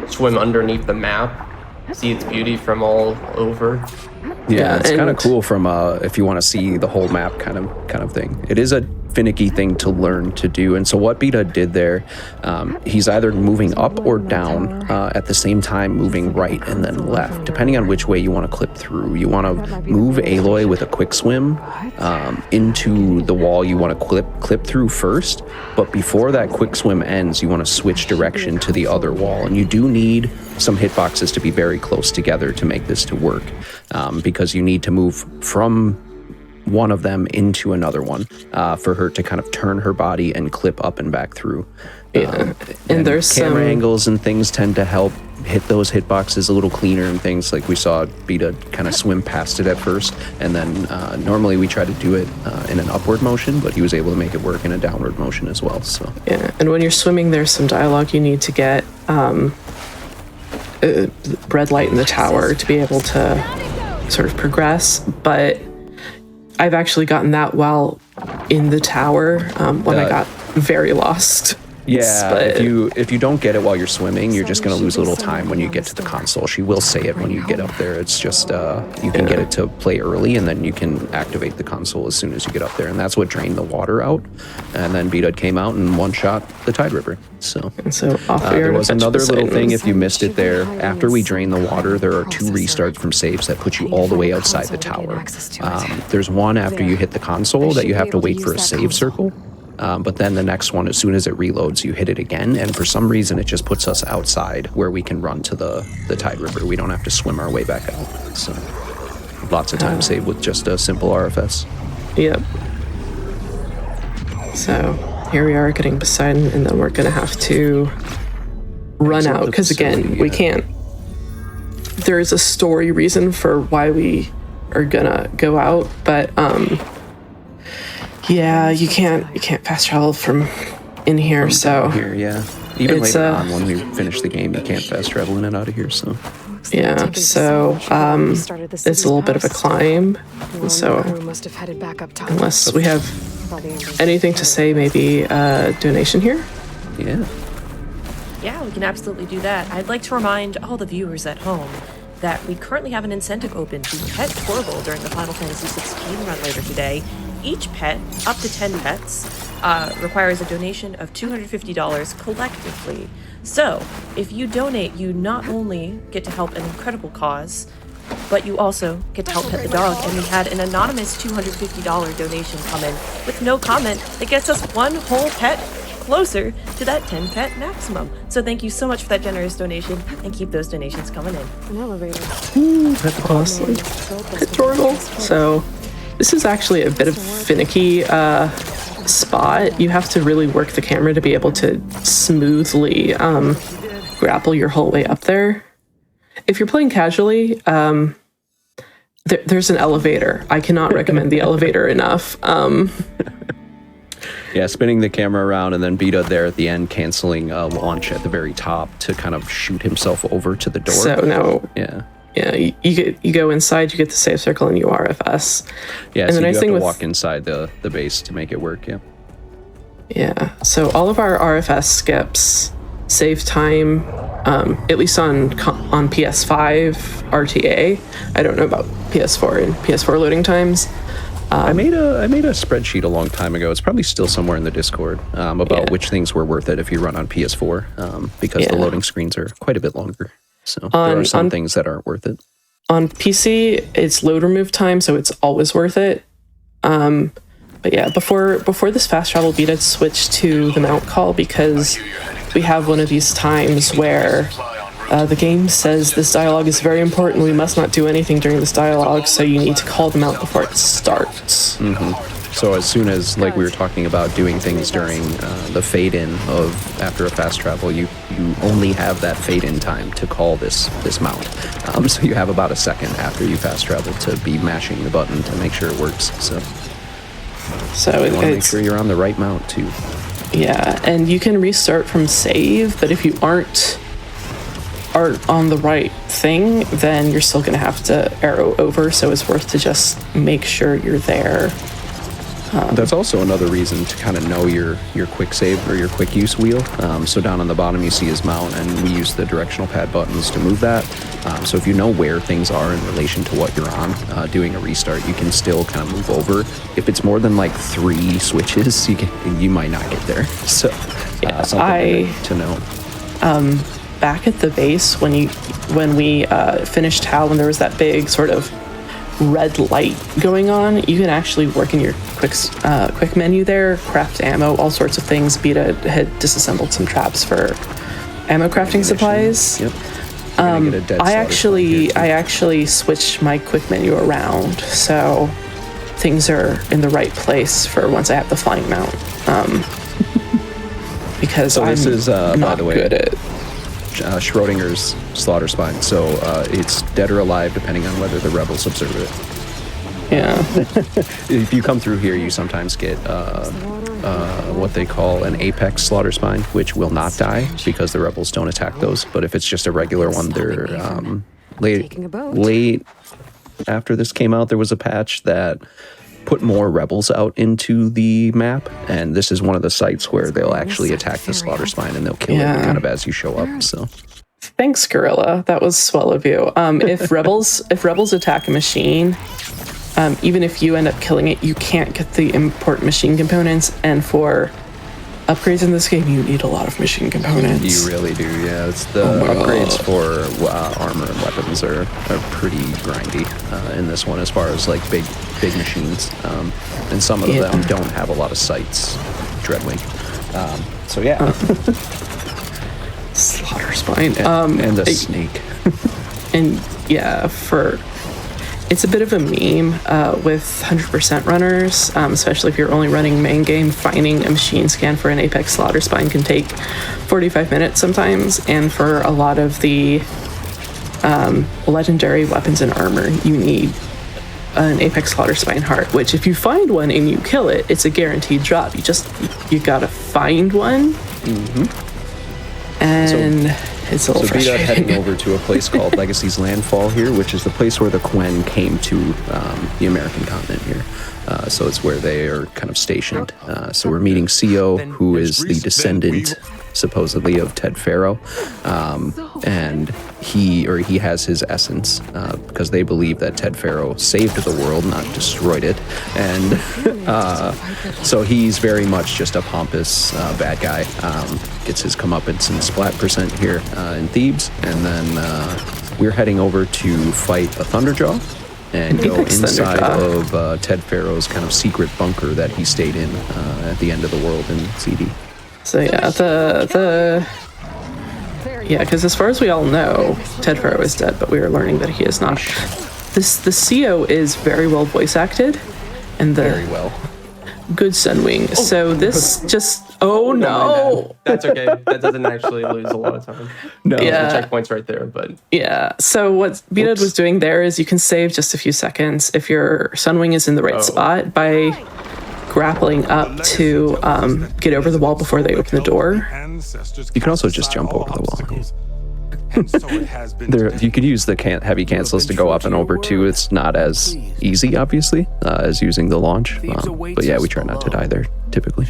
swim underneath the map, see its beauty from all over.
Yeah, it's kind of
and-
cool from if you want to see the whole map kind of thing. It is a finicky thing to learn to do, and so what Bdud did there, he's either moving up or down at the same time, moving right and then left, depending on which way you want to clip through. You want to move Aloy with a quick swim into the wall you want to clip through first, but before that quick swim ends, you want to switch direction to the other wall, and you do need some hitboxes to be very close together to make this to work, because you need to move from one of them into another one for her to kind of turn her body and clip up and back through.
And there's
camera
some
angles and things tend to help hit those hitboxes a little cleaner and things. Like we saw Bdud kind of swim past it at first, and then normally we try to do it in an upward motion, but he was able to make it work in a downward motion as well. So
yeah, and when you're swimming, there's some dialogue you need to get. Red light in the tower to be able to sort of progress, but I've actually gotten that while in the tower when I got very lost.
yeah,
But-
if you don't get it while you're swimming, you're just going to lose a little time when you get to the console. She will say it when you get up there. It's just you can get it to play early, and then you can activate the console as soon as you get up there, and that's what drained the water out. And then Bdud came out and one-shot the Tide River. So
And so off we are
there
to
was
fetch
another little
Poseidon.
thing if you missed it there. After we drain the water, there are 2 restarts from saves that put you all the way outside the tower. There's one after you hit the console that you have to wait for a save circle. But then the next one, as soon as it reloads, you hit it again, and for some reason it just puts us outside where we can run to the Tide River. We don't have to swim our way back out. So lots of time saved with just a simple RFS.
Yep. So here we are getting Poseidon, and then we're gonna have to run
Exit
out
the
because again,
facility,
we
yeah.
can't. There is a story reason for why we are gonna go out, but yeah, you can't fast travel from in here. So
Here, yeah. Even
It's,
later on when we finish the game, you can't fast travel in and out of here. So
Yeah, so it's a little bit of a climb. So unless we have anything to say, maybe a donation here?
Yeah.
Yeah, we can absolutely do that. I'd like to remind all the viewers at home that we currently have an incentive open to pet Torval during the Final Fantasy XVI run later today. Each pet, up to 10 pets, requires a donation of $250 collectively. So, if you donate, you not only get to help an incredible cause, but you also get to help pet the dog. And we had an anonymous $250 donation come in with no comment that gets us one whole pet closer to that 10 pet maximum. So thank you so much for that generous donation, and keep those donations coming in.
Awesome. Adorable. So this is actually a bit of finicky spot. You have to really work the camera to be able to smoothly grapple your whole way up there. If you're playing casually, there's an elevator. I cannot recommend the elevator enough.
Yeah, spinning the camera around and then Bdud there at the end, canceling launch at the very top to kind of shoot himself over to the door.
So no.
Yeah.
Yeah, you go inside, you get the save circle, and you RFS.
Yeah,
and
so
the nice
you have
thing
to
with,
walk inside the base to make it work, yeah.
Yeah, so all of our RFS skips save time, at least on PS5 RTA. I don't know about PS4 and PS4 loading times.
I made a spreadsheet a long time ago. It's probably still somewhere in the Discord about which things were worth it if you run on PS4, because the loading screens are quite a bit longer. So there are some things that aren't worth it.
On PC, it's load remove time, so it's always worth it. But yeah, before this fast travel Bdud switched to the mount call because we have one of these times where the game says this dialogue is very important. We must not do anything during this dialogue, so you need to call them out before it starts.
Mm-hmm. So as soon as, like we were talking about, doing things during the fade-in of after a fast travel, you only have that fade-in time to call this mount. So you have about a second after you fast travel to be mashing the button to make sure it works. So you want to make sure you're on the right mount too.
Yeah, and you can restart from save, but if you aren't on the right thing, then you're still going to have to arrow over, so it's worth to just make sure you're there.
That's also another reason to kind of know your quick save or your quick use wheel. So down on the bottom you see his mount, and we use the directional pad buttons to move that. So if you know where things are in relation to what you're on, doing a restart, you can still kind of move over. If it's more than like 3 switches, you might not get there. So something to know.
Back at the base, when we finished HAL, when there was that big sort of red light going on, you can actually work in your quick menu there, craft ammo, all sorts of things. Bdud had disassembled some traps for ammo crafting supplies.
Yep.
I actually switched my quick menu around, so things are in the right place for once I have the flying mount. Because
so this is
not
by the way,
good at
Schrodinger's slaughter spine, so it's dead or alive depending on whether the rebels observe it.
Yeah.
If you come through here, you sometimes get what they call an apex slaughter spine, which will not die because the rebels don't attack those. But if it's just a regular one, they're late after this came out, there was a patch that put more rebels out into the map, and this is one of the sites where they'll actually attack the slaughter spine and they'll kill it kind of as you show up. So
thanks, Gorilla. That was swell of you. If rebels attack a machine, even if you end up killing it, you can't get the important machine components, and for upgrades in this game, you need a lot of machine components.
You really do, yeah. It's the upgrades for armor and weapons are pretty grindy in this one as far as like big machines. And some of them don't have a lot of sights, Dreadwing. So yeah.
Slaughter spine.
And the snake.
And yeah, it's a bit of a meme with 100% runners, especially if you're only running main game. Finding a machine scan for an Apex Slaughter Spine can take 45 minutes sometimes, and for a lot of the legendary weapons and armor, you need an Apex Slaughter Spine heart, which if you find one and you kill it, it's a guaranteed drop. You gotta find one.
Mm-hmm.
And it's a little
So Bdud
frustrating.
heading over to a place called Legacy's Landfall here, which is the place where the Quen came to the American continent here. So it's where they are kind of stationed. So we're meeting CO, who is the descendant, supposedly, of Ted Faro. And he has his essence, because they believe that Ted Faro saved the world, not destroyed it. And so he's very much just a pompous bad guy. Gets his comeuppance and splat percent here in Thebes. And then we're heading over to fight a Thunderjaw and go inside of Ted Faro's kind of secret bunker that he stayed in at the end of the world in CD.
So yeah, because as far as we all know, Ted Faro is dead, but we are learning that he is not. The CO is very well voice acted, and
Very well.
good Sunwing. So this just no.
That's okay. That doesn't actually lose a lot of time.
No.
Yeah.
The checkpoint's right there, but
Yeah. So what Bdud was doing there is you can save just a few seconds if your Sunwing is in the right spot by grappling up to get over the wall before they open the door.
You can also just jump over the wall. You could use the heavy cancels to go up and over too. It's not as easy, obviously, as using the launch. But yeah, we try not to die there typically.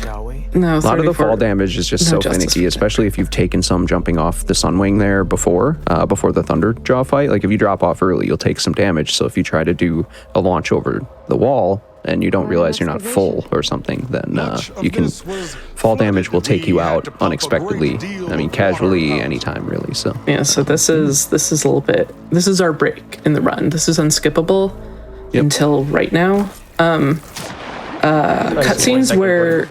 No,
A lot of the
34
fall damage is just
no
so
justice
finicky,
for
especially if you've taken some jumping off the Sunwing there before the Thunderjaw fight. Like if you drop off early, you'll take some damage. So if you try to do a launch over the wall and you don't realize you're not full or something, then you can fall damage will take you out unexpectedly. I mean, casually anytime really. So
Yeah, so this is a little bit. This is our break in the run. This is unskippable until right now. Cutscenes where,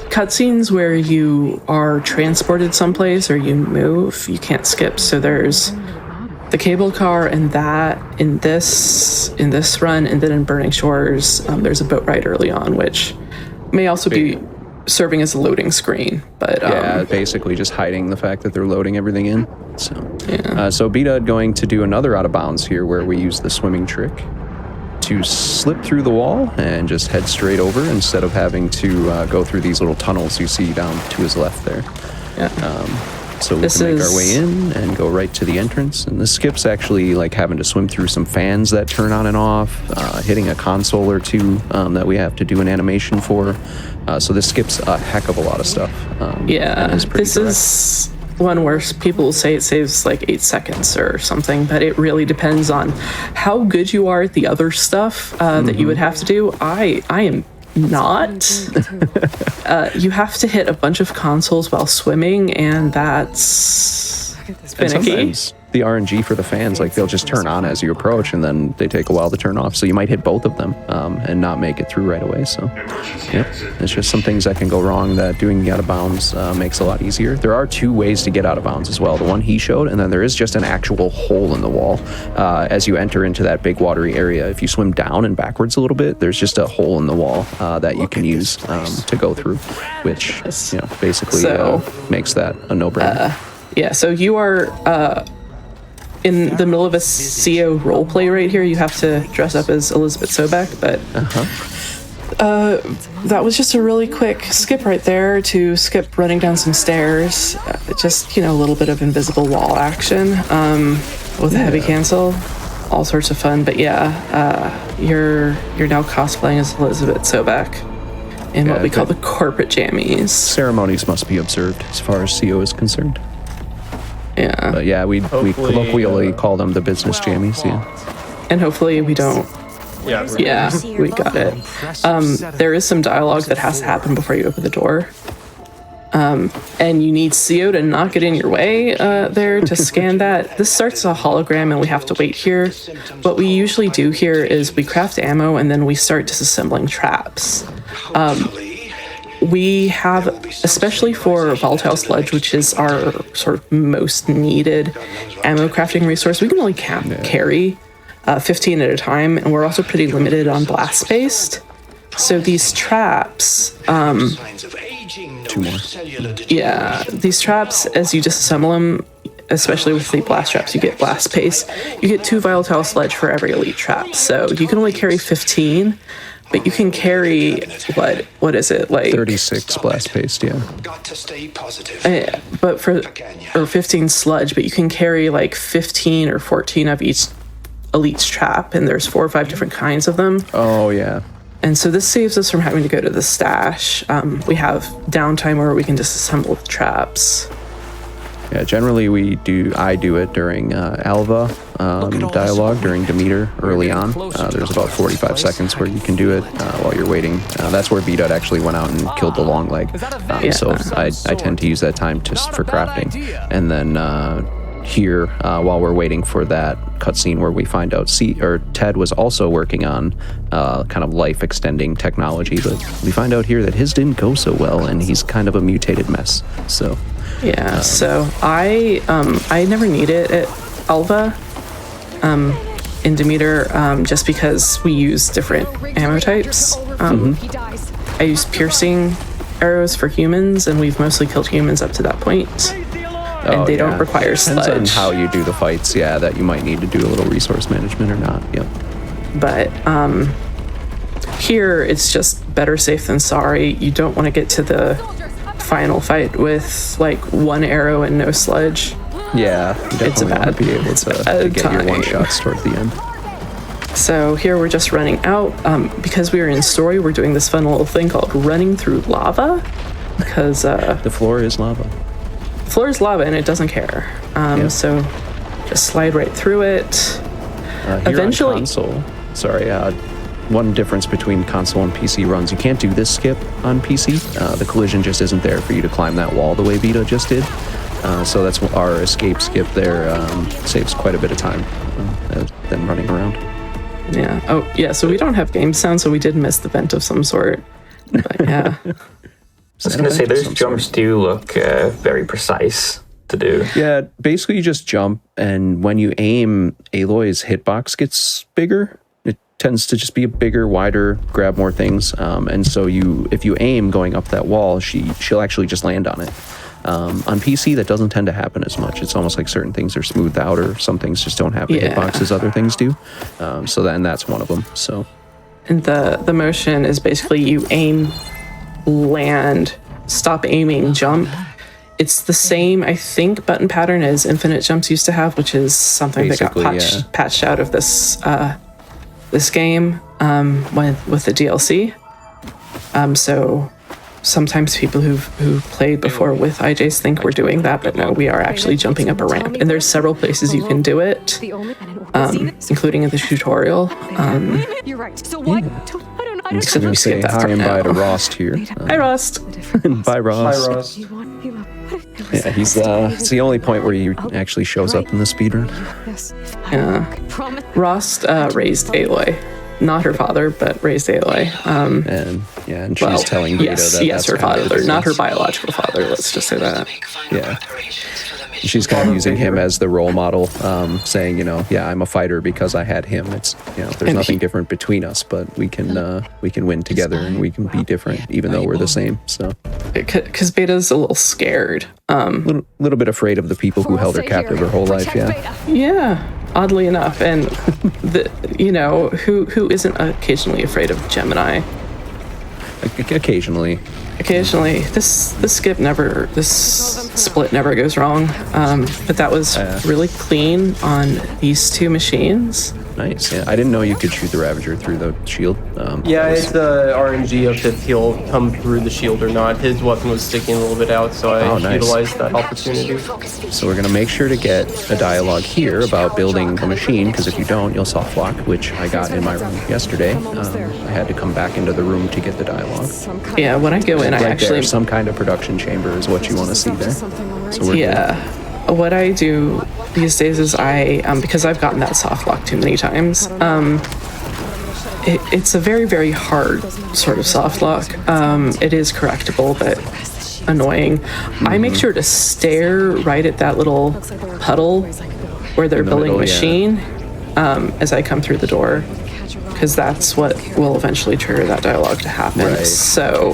cutscenes where you are transported someplace or you move, you can't skip. So there's the cable car and that in this run, and then in Burning Shores, there's a boat ride early on, which may also be serving as a loading screen. But
yeah, basically just hiding the fact that they're loading everything in. So so Bdud going to do another out of bounds here, where we use the swimming trick to slip through the wall and just head straight over instead of having to go through these little tunnels you see down to his left there. So we can make our way in and go right to the entrance. And this skips actually like having to swim through some fans that turn on and off, hitting a console or two that we have to do an animation for. So this skips a heck of a lot of stuff.
This is one where people will say it saves like 8 seconds or something, but it really depends on how good you are at the other stuff that you would have to do. I am not. You have to hit a bunch of consoles while swimming, and that's finicky.
Sometimes the RNG for the fans, like they'll just turn on as you approach, and then they take a while to turn off. So you might hit both of them and not make it through right away. So it's just some things that can go wrong that doing out of bounds makes a lot easier. There are 2 ways to get out of bounds as well. The one he showed, and then there is just an actual hole in the wall as you enter into that big watery area. If you swim down and backwards a little bit, there's just a hole in the wall that you can use to go through, which basically makes that a no-brainer.
So you are in the middle of a CO roleplay right here. You have to dress up as Elizabeth Sobek, but that was just a really quick skip right there to skip running down some stairs. Just, a little bit of invisible wall action with a heavy cancel. All sorts of fun, but you're now cosplaying as Elizabeth Sobek in what we call the corporate jammies.
Ceremonies must be observed as far as CO is concerned.
Yeah.
But we colloquially call them the business jammies,
And hopefully we don't. We got it. There is some dialogue that has to happen before you open the door. And you need CO to not get in your way there to scan that. This starts a hologram and we have to wait here. What we usually do here is we craft ammo and then we start disassembling traps. We have, especially for volatile sludge, which is our sort of most needed ammo crafting resource, we can only carry 15 at a time, and we're also pretty limited on blast paste. So these traps,
2 more.
These traps, as you disassemble them, especially with the blast traps, you get blast paste. You get 2 volatile sludge for every elite trap, so you can only carry 15. but you can carry what is it, like
36 blast paste, yeah.
Got to stay positive.
but or 15 sludge, but you can carry like 15 or 14 of each elite's trap, and there's 4 or 5 different kinds of them.
Oh, yeah.
And so this saves us from having to go to the stash. We have downtime where we can disassemble the traps.
Yeah, generally I do it during Alva dialogue, during Demeter early on. There's about 45 seconds where you can do it while you're waiting. That's where Bdud actually went out and killed the long leg. So I tend to use that time just for crafting. And then here, while we're waiting for that cutscene where we find out Ted was also working on kind of life extending technology, but we find out here that his didn't go so well and he's kind of a mutated mess. So
yeah, so I never need it at Alva in Demeter just because we use different ammo types. I use piercing arrows for humans, and we've mostly killed humans up to that point. And they don't require sludge.
Depends on how you do the fights, that you might need to do a little resource management or not. Yep.
But here it's just better safe than sorry. You don't want to get to the final fight with like 1 arrow and no sludge.
Yeah, you definitely want to be able to get your one shots towards the end.
So here we're just running out. Because we are in story, we're doing this fun little thing called running through lava. Because
the floor is lava.
Floor is lava and it doesn't care. So just slide right through it.
Eventually, on console, one difference between console and PC runs, you can't do this skip on PC. The collision just isn't there for you to climb that wall the way Vita just did. So that's our escape skip there. Saves quite a bit of time than running around.
Yeah. Oh, yeah. So we don't have game sound, so we did miss the vent of some sort. But yeah.
I was going to say, those jumps do look very precise to do.
Yeah, basically you just jump, and when you aim, Aloy's hitbox gets bigger. It tends to just be a bigger, wider, grab more things. And so if you aim going up that wall, she'll actually just land on it. On PC, that doesn't tend to happen as much. It's almost like certain things are smoothed out, or some things just don't have the hitboxes other things do. So then that's one of them. So,
and the motion is basically you aim, land, stop aiming, jump. It's the same, I think, button pattern as Infinite Jumps used to have, which is something basically, that got patched out of this game with the DLC. So sometimes people who've played before with IJs think we're doing that, but no, we are actually jumping up a ramp. And there's several places you can do it, including in the tutorial.
You're right. So what? I don't
Except we say hi and bye to Rost here.
Hi, Rost.
Bye, Rost.
Hi, Rost.
Yeah, he's it's the only point where he actually shows up in the speedrun.
Yeah. Rost raised Aloy. Not her father, but raised Aloy.
And she's telling Vita that
that's her father, not her biological father. Let's just say that.
Yeah. She's kind of using him as the role model, saying, I'm a fighter because I had him. It's, there's nothing different between us, but we can win together and we can be different, even though we're the same. So,
because Beta's a little scared,
little bit afraid of the people who held her captive her whole life.
Yeah. Oddly enough, and who isn't occasionally afraid of Gemini?
Occasionally.
This split never goes wrong. But that was really clean on these 2 machines.
Nice. Yeah, I didn't know you could shoot the Ravager through the shield.
It's the RNG if he'll come through the shield or not. His weapon was sticking a little bit out, so I utilized that opportunity.
So we're going to make sure to get a dialogue here about building the machine, because if you don't, you'll soft lock, which I got in my room yesterday. I had to come back into the room to get the dialogue.
Yeah, when I go in, I actually...
some kind of production chamber is what you want to see there. So we're good.
What I do these days is because I've gotten that soft lock too many times, it's a very, very hard sort of soft lock. It is correctable, but annoying. I make sure to stare right at that little puddle where they're building a machine as I come through the door, because that's what will eventually trigger that dialogue to happen. Right. So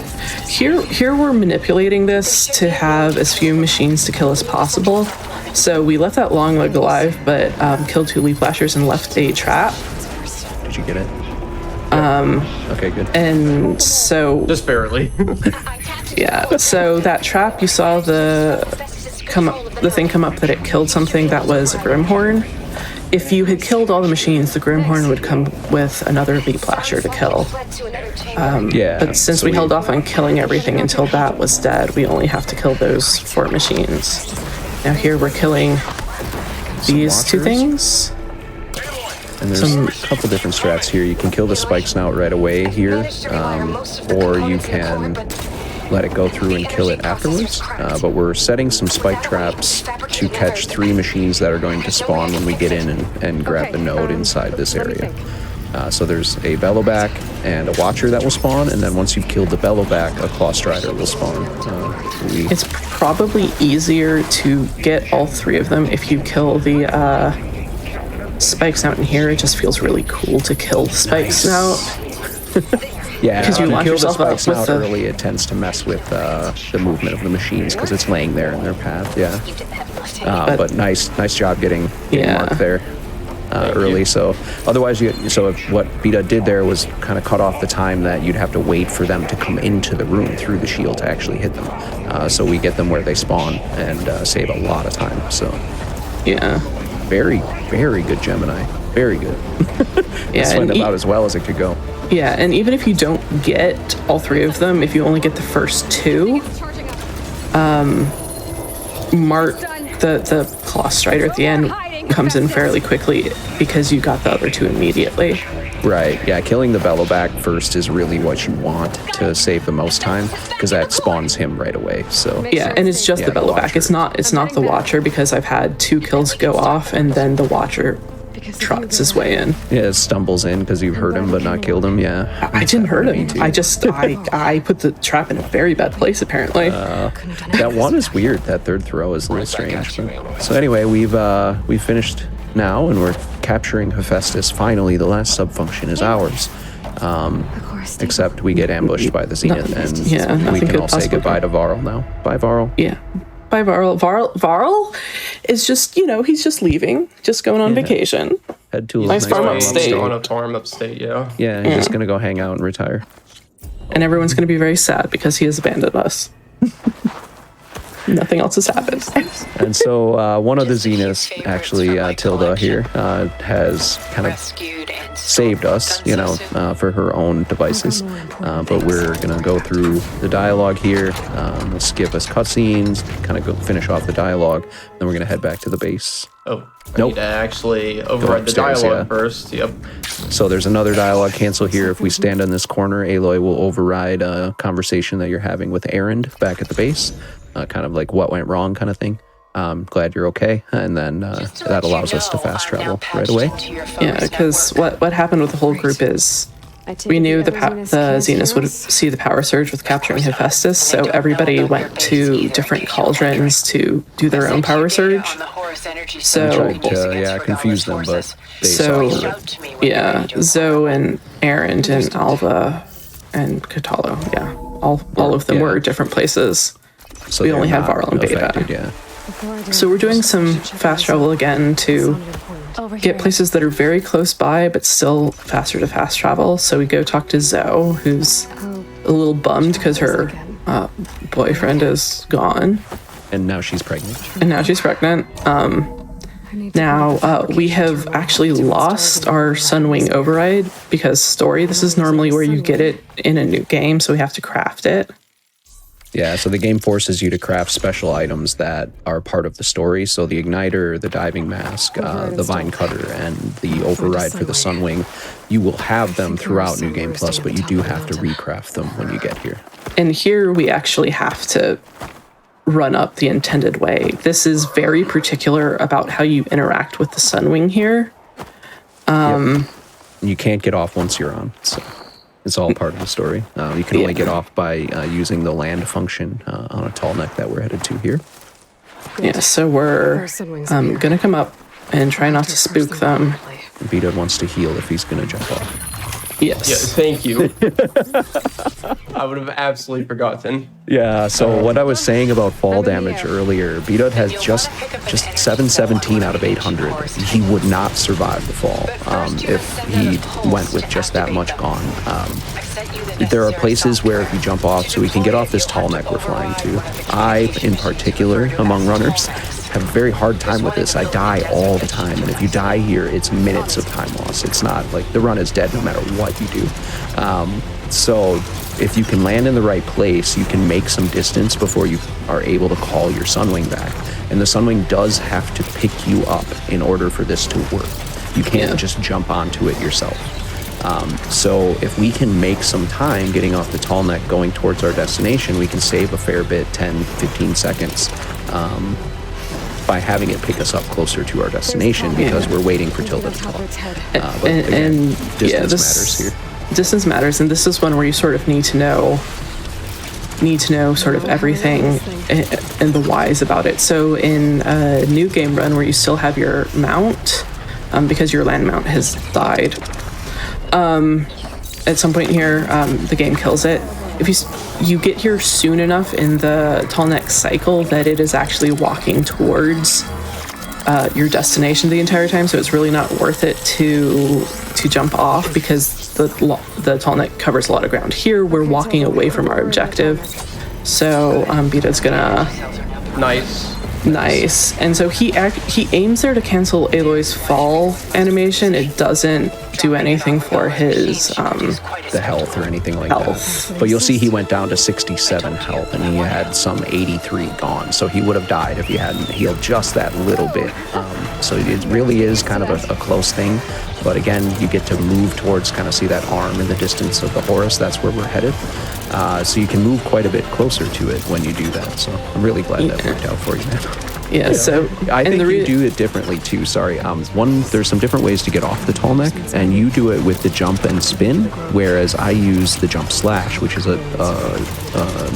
here we're manipulating this to have as few machines to kill as possible. So we left that long leg alive, but killed 2 leaf flashers and left a trap.
Did you get it? Okay, good.
And so
Just barely.
yeah, so that trap you saw the thing come up that it killed something that was a Grimhorn. If you had killed all the machines, the Grimhorn would come with another Beat Plasher to kill. But since we held off on killing everything until that was dead, we only have to kill those 4 machines. Now here we're killing these 2 things.
And there's a couple different strats here. You can kill the spike snout right away here, or you can let it go through and kill it afterwards. But we're setting some spike traps to catch 3 machines that are going to spawn when we get in and grab the node inside this area. So there's a Bellowback and a Watcher that will spawn, and then once you've killed the Bellowback, a Claw Strider will spawn.
It's probably easier to get all 3 of them if you kill the spikes out in here. It just feels really cool to kill the spikes out.
Yeah,
because you launch yourself up with
out early, it tends to mess with the movement of the machines because it's laying there in their path. Yeah, but nice job getting marked there early. So otherwise, what Bdud did there was kind of cut off the time that you'd have to wait for them to come into the room through the shield to actually hit them. So we get them where they spawn and save a lot of time. So
yeah,
very, very good Gemini. Very good. This went about as well as it could go.
Yeah, and even if you don't get all 3 of them, if you only get the first 2, mark the Claw Strider at the end comes in fairly quickly because you got the other 2 immediately.
Right, yeah, killing the Bellowback first is really what you want to save the most time because that spawns him right away. So
yeah, and it's just the Bellowback. It's not the Watcher because I've had 2 kills go off and then the Watcher trots his way in.
Yeah, stumbles in because you've hurt him but not killed him. Yeah,
I didn't hurt him. I put the trap in a very bad place apparently.
That one is weird. That third throw is a little strange. So anyway, we've finished now and we're capturing Hephaestus. Finally, the last sub-function is ours. Except we get ambushed by the Zenith and we can all say goodbye to Varl now. Bye, Varl.
Yeah. Bye, Varl. Varl is just, he's just leaving, just going on vacation.
Head to a
nice farm upstate.
On a farm upstate, yeah.
Yeah, he's just going to go hang out and retire.
And everyone's going to be very sad because he has abandoned us. Nothing else has happened.
And so one of the Zeniths, actually, Tilda here, has kind of saved us, for her own devices. But we're going to go through the dialogue here. We'll skip us cutscenes, kind of go finish off the dialogue. Then we're going to head back to the base.
Oh, I need to actually override the dialogue first. Yep.
So there's another dialogue cancel here. If we stand on this corner, Aloy will override a conversation that you're having with Erend back at the base. Kind of like what went wrong kind of thing. Glad you're okay. And then that allows us to fast travel right away.
Yeah, because what happened with the whole group is we knew the Zeniths would see the power surge with capturing Hephaestus, so everybody went to different cauldrons to do their own power surge. So
tried to confuse them, but they saw it.
Zoe and Erend and Alva and Katalo, all of them were different places. So we only had Varl and Beta. So we're doing some fast travel again to get places that are very close by, but still faster to fast travel. So we go talk to Zoe, who's a little bummed because her boyfriend is gone.
And now she's pregnant.
Now we have actually lost our Sunwing override because story. This is normally where you get it in a new game, so we have to craft it.
Yeah, so the game forces you to craft special items that are part of the story. So the igniter, the diving mask, the vine cutter, and the override for the Sunwing, you will have them throughout New Game Plus, but you do have to recraft them when you get here.
And here we actually have to run up the intended way. This is very particular about how you interact with the Sunwing here.
You can't get off once you're on, so it's all part of the story. You can only get off by using the land function on a tall neck that we're headed to here.
Yeah, so we're going to come up and try not to spook them.
Bdud wants to heal if he's going to jump off.
Yes.
Yeah, thank you. I would have absolutely forgotten.
Yeah, so what I was saying about fall damage earlier, Bdud has just 717 out of 800. He would not survive the fall if he went with just that much gone. There are places where if you jump off, so we can get off this tall neck we're flying to. I, in particular, among runners, have a very hard time with this. I die all the time, and if you die here, it's minutes of time loss. It's not like the run is dead no matter what you do. So if you can land in the right place, you can make some distance before you are able to call your Sunwing back. And the Sunwing does have to pick you up in order for this to work. You can't just jump onto it yourself. So if we can make some time getting off the tall neck going towards our destination, we can save a fair bit, 10, 15 seconds, by having it pick us up closer to our destination because we're waiting for Tilda to talk. But again, distance matters here.
Distance matters, and this is one where you sort of need to know sort of everything and the whys about it. So in a new game run where you still have your mount, because your land mount has died, at some point here, the game kills it. If you get here soon enough in the tall neck cycle that it is actually walking towards your destination the entire time, so it's really not worth it to jump off because the tall neck covers a lot of ground. Here we're walking away from our objective, so Bdud's gonna nice, and so he aims there to cancel Aloy's fall animation. It doesn't do anything for his
the health or anything like that. But you'll see he went down to 67 health and he had some 83 gone. So he would have died if he hadn't healed just that little bit. So it really is kind of a close thing. But again, you get to move towards, kind of see that arm in the distance of the Horus. That's where we're headed. So you can move quite a bit closer to it when you do that. So I'm really glad that worked out for you, man.
Yeah, so
I think you do it differently too. Sorry, there's some different ways to get off the tall neck, and you do it with the jump and spin, whereas I use the jump slash, which is a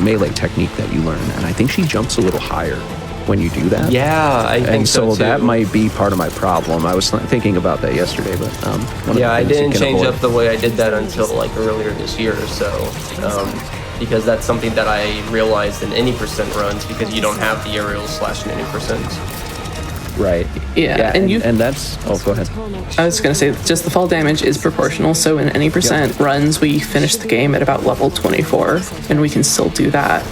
melee technique that you learn. And I think she jumps a little higher when you do that.
Yeah, I think so too.
And so that might be part of my problem. I was thinking about that yesterday, but
I didn't change up the way I did that until like earlier this year or so. Because that's something that I realized in any percent runs, because you don't have the aerial slash in any percent.
Right.
Yeah,
and that's... Oh, go ahead.
I was going to say, just the fall damage is proportional, so in any percent runs, we finish the game at about level 24, and we can still do that.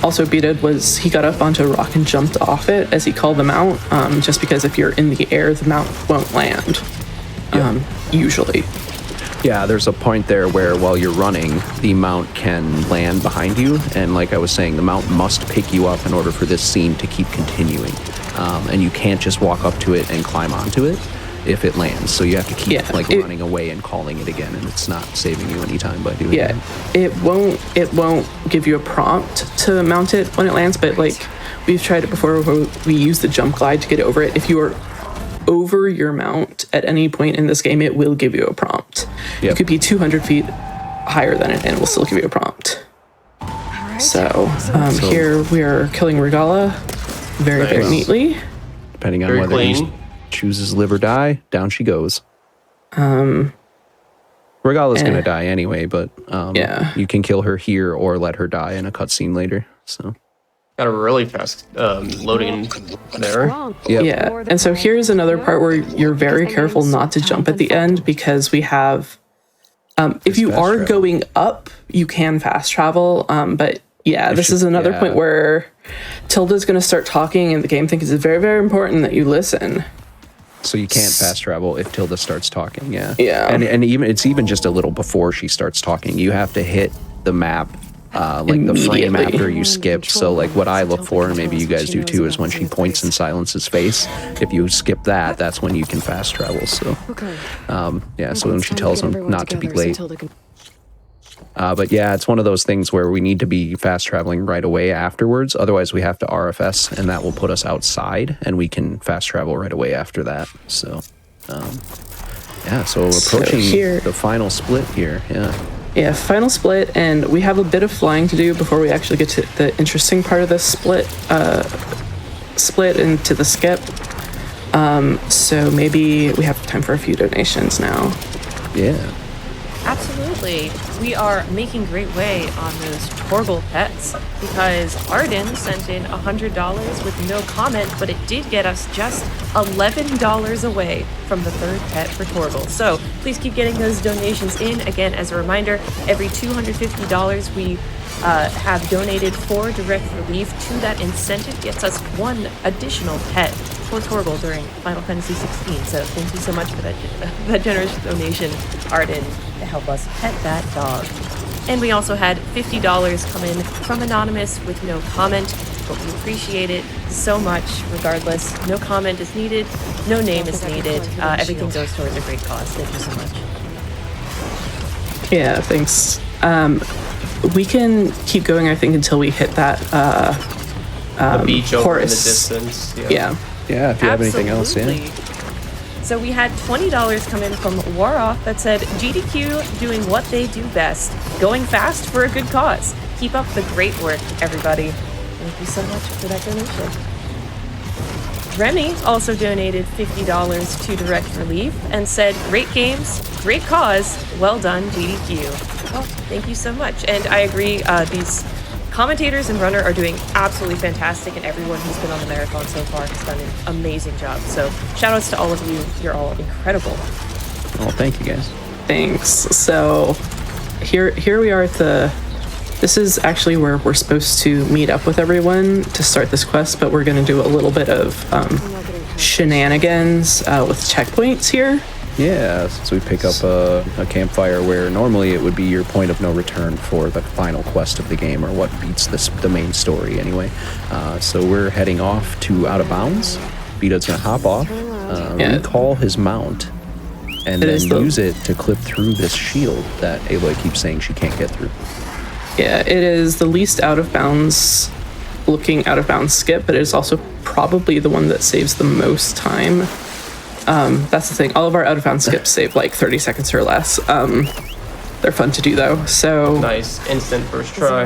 Also, Bdud he got up onto a rock and jumped off it as he called the mount, just because if you're in the air, the mount won't land, usually.
Yeah, there's a point there where while you're running, the mount can land behind you, and like I was saying, the mount must pick you up in order for this scene to keep continuing. And you can't just walk up to it and climb onto it if it lands. So you have to keep running away and calling it again, and it's not saving you any time by doing that.
It won't give you a prompt to mount it when it lands, but like we've tried it before where we use the jump glide to get over it. If you are over your mount at any point in this game, it will give you a prompt. You could be 200 feet higher than it and it will still give you a prompt. So here we are killing Regala very neatly.
Depending on whether he chooses live or die, down she goes. Regala's gonna die anyway, but you can kill her here or let her die in a cutscene later. So
got a really fast loading there.
Yeah, and so here's another part where you're very careful not to jump at the end, because we have, if you are going up, you can fast travel, but this is another point where Tilda's going to start talking, and the game thinks it's very, very important that you listen.
So you can't fast travel if Tilda starts talking,
Yeah.
And it's even just a little before she starts talking. You have to hit the map like the frame after you skip. So like what I look for, and maybe you guys do too, is when she points and silences face. If you skip that, that's when you can fast travel. So so when she tells him not to be late. But it's one of those things where we need to be fast traveling right away afterwards. Otherwise we have to RFS, and that will put us outside, and we can fast travel right away after that. So so approaching the final split here. Yeah, final split, and we have a bit of flying to do before we actually get to the interesting part of this split into the skip. So maybe we have time for a few donations now. Yeah.
Absolutely. We are making great way on those Torgal pets because Arden sent in $100 with no comment, but it did get us just $11 away from the third pet for Torgal. So please keep getting those donations in. Again, as a reminder, every $250 we have donated for direct relief to that incentive gets us one additional pet for Torgal during Final Fantasy 16. So thank you so much for that generous donation, Arden, to help us pet that dog. And we also had $50 come in from Anonymous with no comment, but we appreciate it so much regardless. No comment is needed, no name is needed. Everything goes towards a great cause. Thank you so much.
Yeah, thanks. We can keep going, I think, until we hit that
the beach over in the
chorus.
distance.
Yeah.
Yeah, if you have anything else, yeah.
Absolutely. So we had $20 come in from Waroff that said, GDQ doing what they do best, going fast for a good cause. Keep up the great work, everybody. Thank you so much for that donation. Remy also donated $50 to Direct Relief and said, great games, great cause, well done, GDQ. Oh, thank you so much. And I agree, these commentators and runner are doing absolutely fantastic, and everyone who's been on the marathon so far has done an amazing job. So shout outs to all of you. You're all incredible.
Oh, thank you guys.
Thanks. So here we are at this is actually where we're supposed to meet up with everyone to start this quest, but we're going to do a little bit of shenanigans with checkpoints here.
Yeah, so we pick up a campfire where normally it would be your point of no return for the final quest of the game, or what beats the main story anyway. So we're heading off to Out of Bounds. Bdud's gonna hop off, recall his mount, and then use it to clip through this shield that Aloy keeps saying she can't get through.
Yeah, it is the least looking out of bounds skip, but it is also probably the one that saves the most time. That's the thing. All of our out-of-bounds skips save like 30 seconds or less. They're fun to do though. So
nice, instant first try.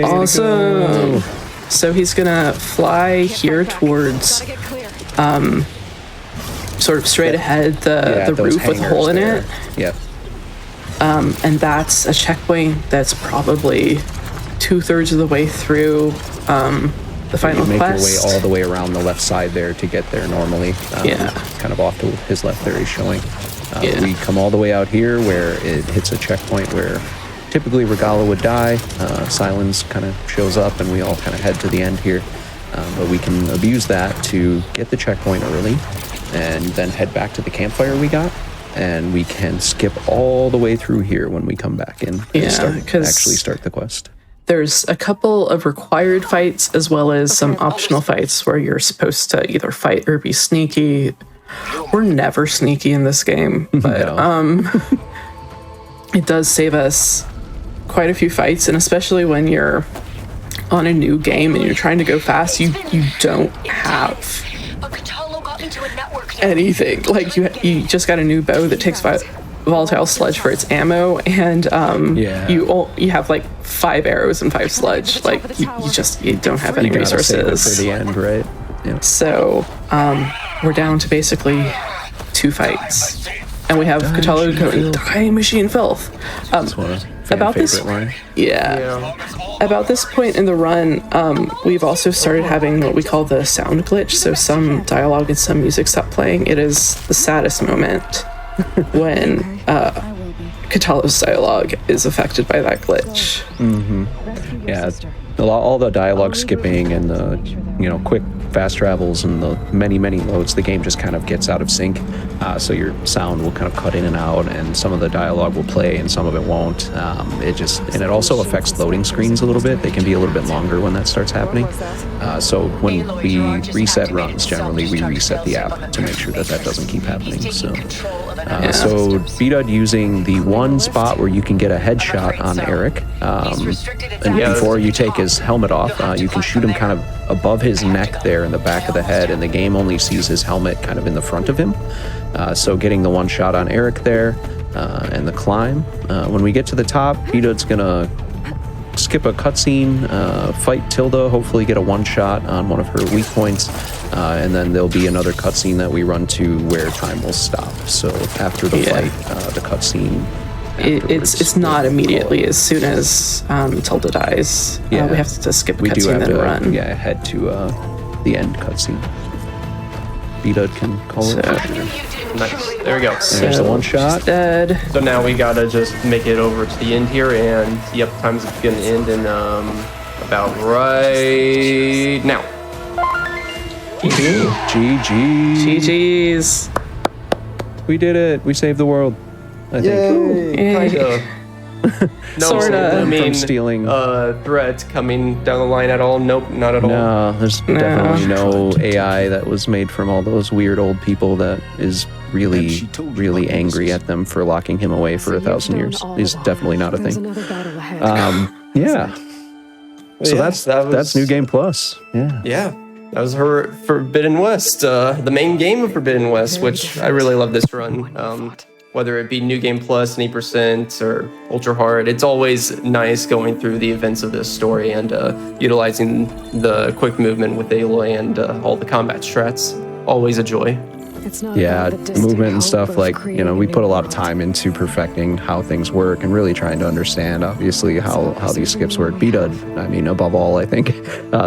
Awesome. So he's gonna fly here towards, sort of straight ahead the roof with a hole in it.
Yep.
And that's a checkpoint that's probably 2/3 of the way through. The final
you make
quest.
your way all the way around the left side there to get there normally. Kind of off to his left there he's showing. We come all the way out here where it hits a checkpoint where typically Regala would die. Silence kind of shows up and we all kind of head to the end here. But we can abuse that to get the checkpoint early and then head back to the campfire we got. And we can skip all the way through here when we come back in and actually start the quest.
There's a couple of required fights as well as some optional fights where you're supposed to either fight or be sneaky. We're never sneaky in this game, but it does save us quite a few fights, and especially when you're on a new game and you're trying to go fast, you don't have anything. Like you just got a new bow that takes volatile sludge for its ammo, and you have like 5 arrows and 5 sludge. Like you don't have any resources
for the end, right? Yeah.
So we're down to basically 2 fights, and we have Cthulhu going dying machine filth. About this line. About this point in the run, we've also started having what we call the sound glitch. So some dialogue and some music stop playing. It is the saddest moment when Cthulhu's dialogue is affected by that glitch.
Mm-hmm. Yeah, all the dialogue skipping and the quick fast travels and the many loads, the game just kind of gets out of sync. So your sound will kind of cut in and out, and some of the dialogue will play and some of it won't. It also affects loading screens a little bit. They can be a little bit longer when that starts happening. So when we reset runs, generally we reset the app to make sure that doesn't keep happening. So Bdud using the one spot where you can get a headshot on Eric, and before you take his helmet off, you can shoot him kind of above his neck there in the back of the head, and the game only sees his helmet kind of in the front of him. So getting the one shot on Eric there, and the climb. When we get to the top, Bdud's gonna skip a cutscene, fight Tilda, hopefully get a one shot on one of her weak points, and then there'll be another cutscene that we run to where time will stop. So after the fight, the cutscene
it's not immediately as soon as Tilda dies. We have to skip a cutscene and then run.
Yeah, head to the end cutscene. Bdud can call it.
Nice. There we go.
There's the one shot.
Dead.
So now we gotta just make it over to the end here, and yep, time's gonna end in about right now.
GG.
GG's.
We did it. We saved the world. I think.
Kinda. No,
Sorta.
I mean,
From stealing.
threats coming down the line at all? Nope, not at all.
No, there's definitely no AI that was made from all those weird old people that is really, really angry at them for locking him away for 1,000 years. Is definitely not a thing. Yeah. So that's New Game Plus. Yeah.
Yeah. That was her Forbidden West, the main game of Forbidden West, which I really love this run. Whether it be New Game Plus, 80%, or Ultra Hard, it's always nice going through the events of this story and utilizing the quick movement with Aloy and all the combat strats. Always a joy.
Yeah, movement and stuff, like, we put a lot of time into perfecting how things work and really trying to understand, obviously, how these skips work. Bdud, I mean, above all, I think,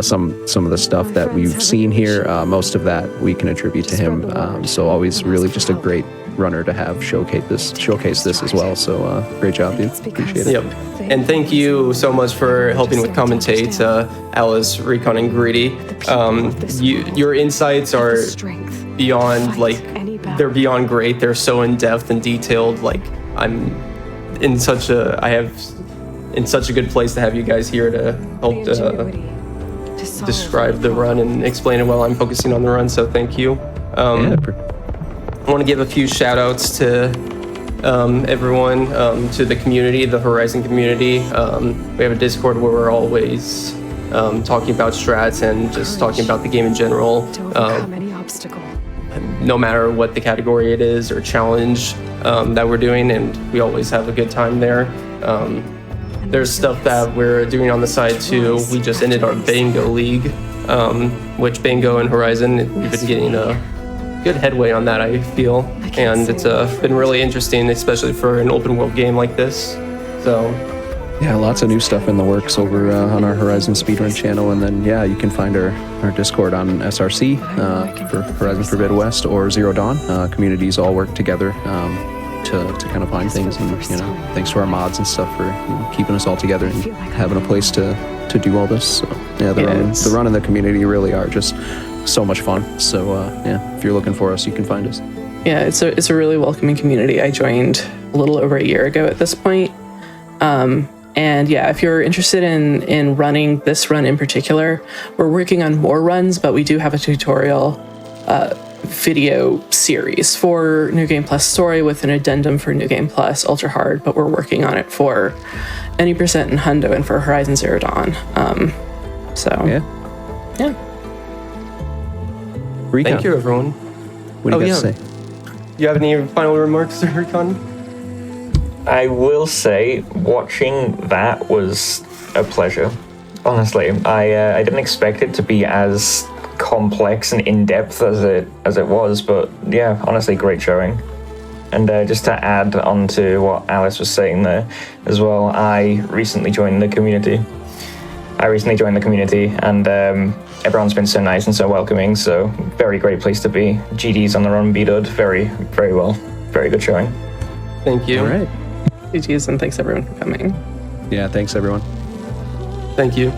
some of the stuff that we've seen here, most of that we can attribute to him. So always really just a great runner to have showcase this as well. So great job, dude. Appreciate it.
Yep. And thank you so much for helping with commentate, Alice, Recon, and Greedy. Your insights are beyond, they're beyond great. They're so in-depth and detailed. I'm in such a good place to have you guys here to help describe the run and explain it while I'm focusing on the run, so thank you. I want to give a few shout outs to everyone, to the community, the Horizon community. We have a Discord where we're always talking about strats and just talking about the game in general. No matter what the category it is or challenge that we're doing, and we always have a good time there. There's stuff that we're doing on the side too. We just ended our Bango League, which Bango and Horizon, we've been getting good headway on that, I feel, and it's been really interesting, especially for an open world game like this. So
yeah, lots of new stuff in the works over on our Horizon Speedrun channel, and then you can find our Discord on SRC for Horizon Forbidden West or Zero Dawn. Communities all work together to kind of find things, and thanks to our mods and stuff for keeping us all together and having a place to do all this. So yeah, the run and the community really are just so much fun. So if you're looking for us, you can find us.
Yeah, it's a really welcoming community. I joined a little over a year ago at this point. And yeah, if you're interested in running this run in particular, we're working on more runs, but we do have a tutorial video series for New Game Plus Story with an addendum for New Game Plus Ultra Hard, but we're working on it for 80% and Hundo and for Horizon Zero Dawn. Yeah.
Recon.
thank you, everyone.
What do you got to say?
You have any final remarks, Recon?
I will say, watching that was a pleasure. Honestly, I didn't expect it to be as complex and in-depth as it was, but yeah, honestly, great showing. And just to add on to what Alice was saying there as well, I recently joined the community. And everyone's been so nice and so welcoming, so very great place to be. GD's on the run, Bdud, very, very well. Very good showing.
Thank you.
All right.
GG's, and thanks everyone for coming.
Yeah, thanks everyone.
Thank you.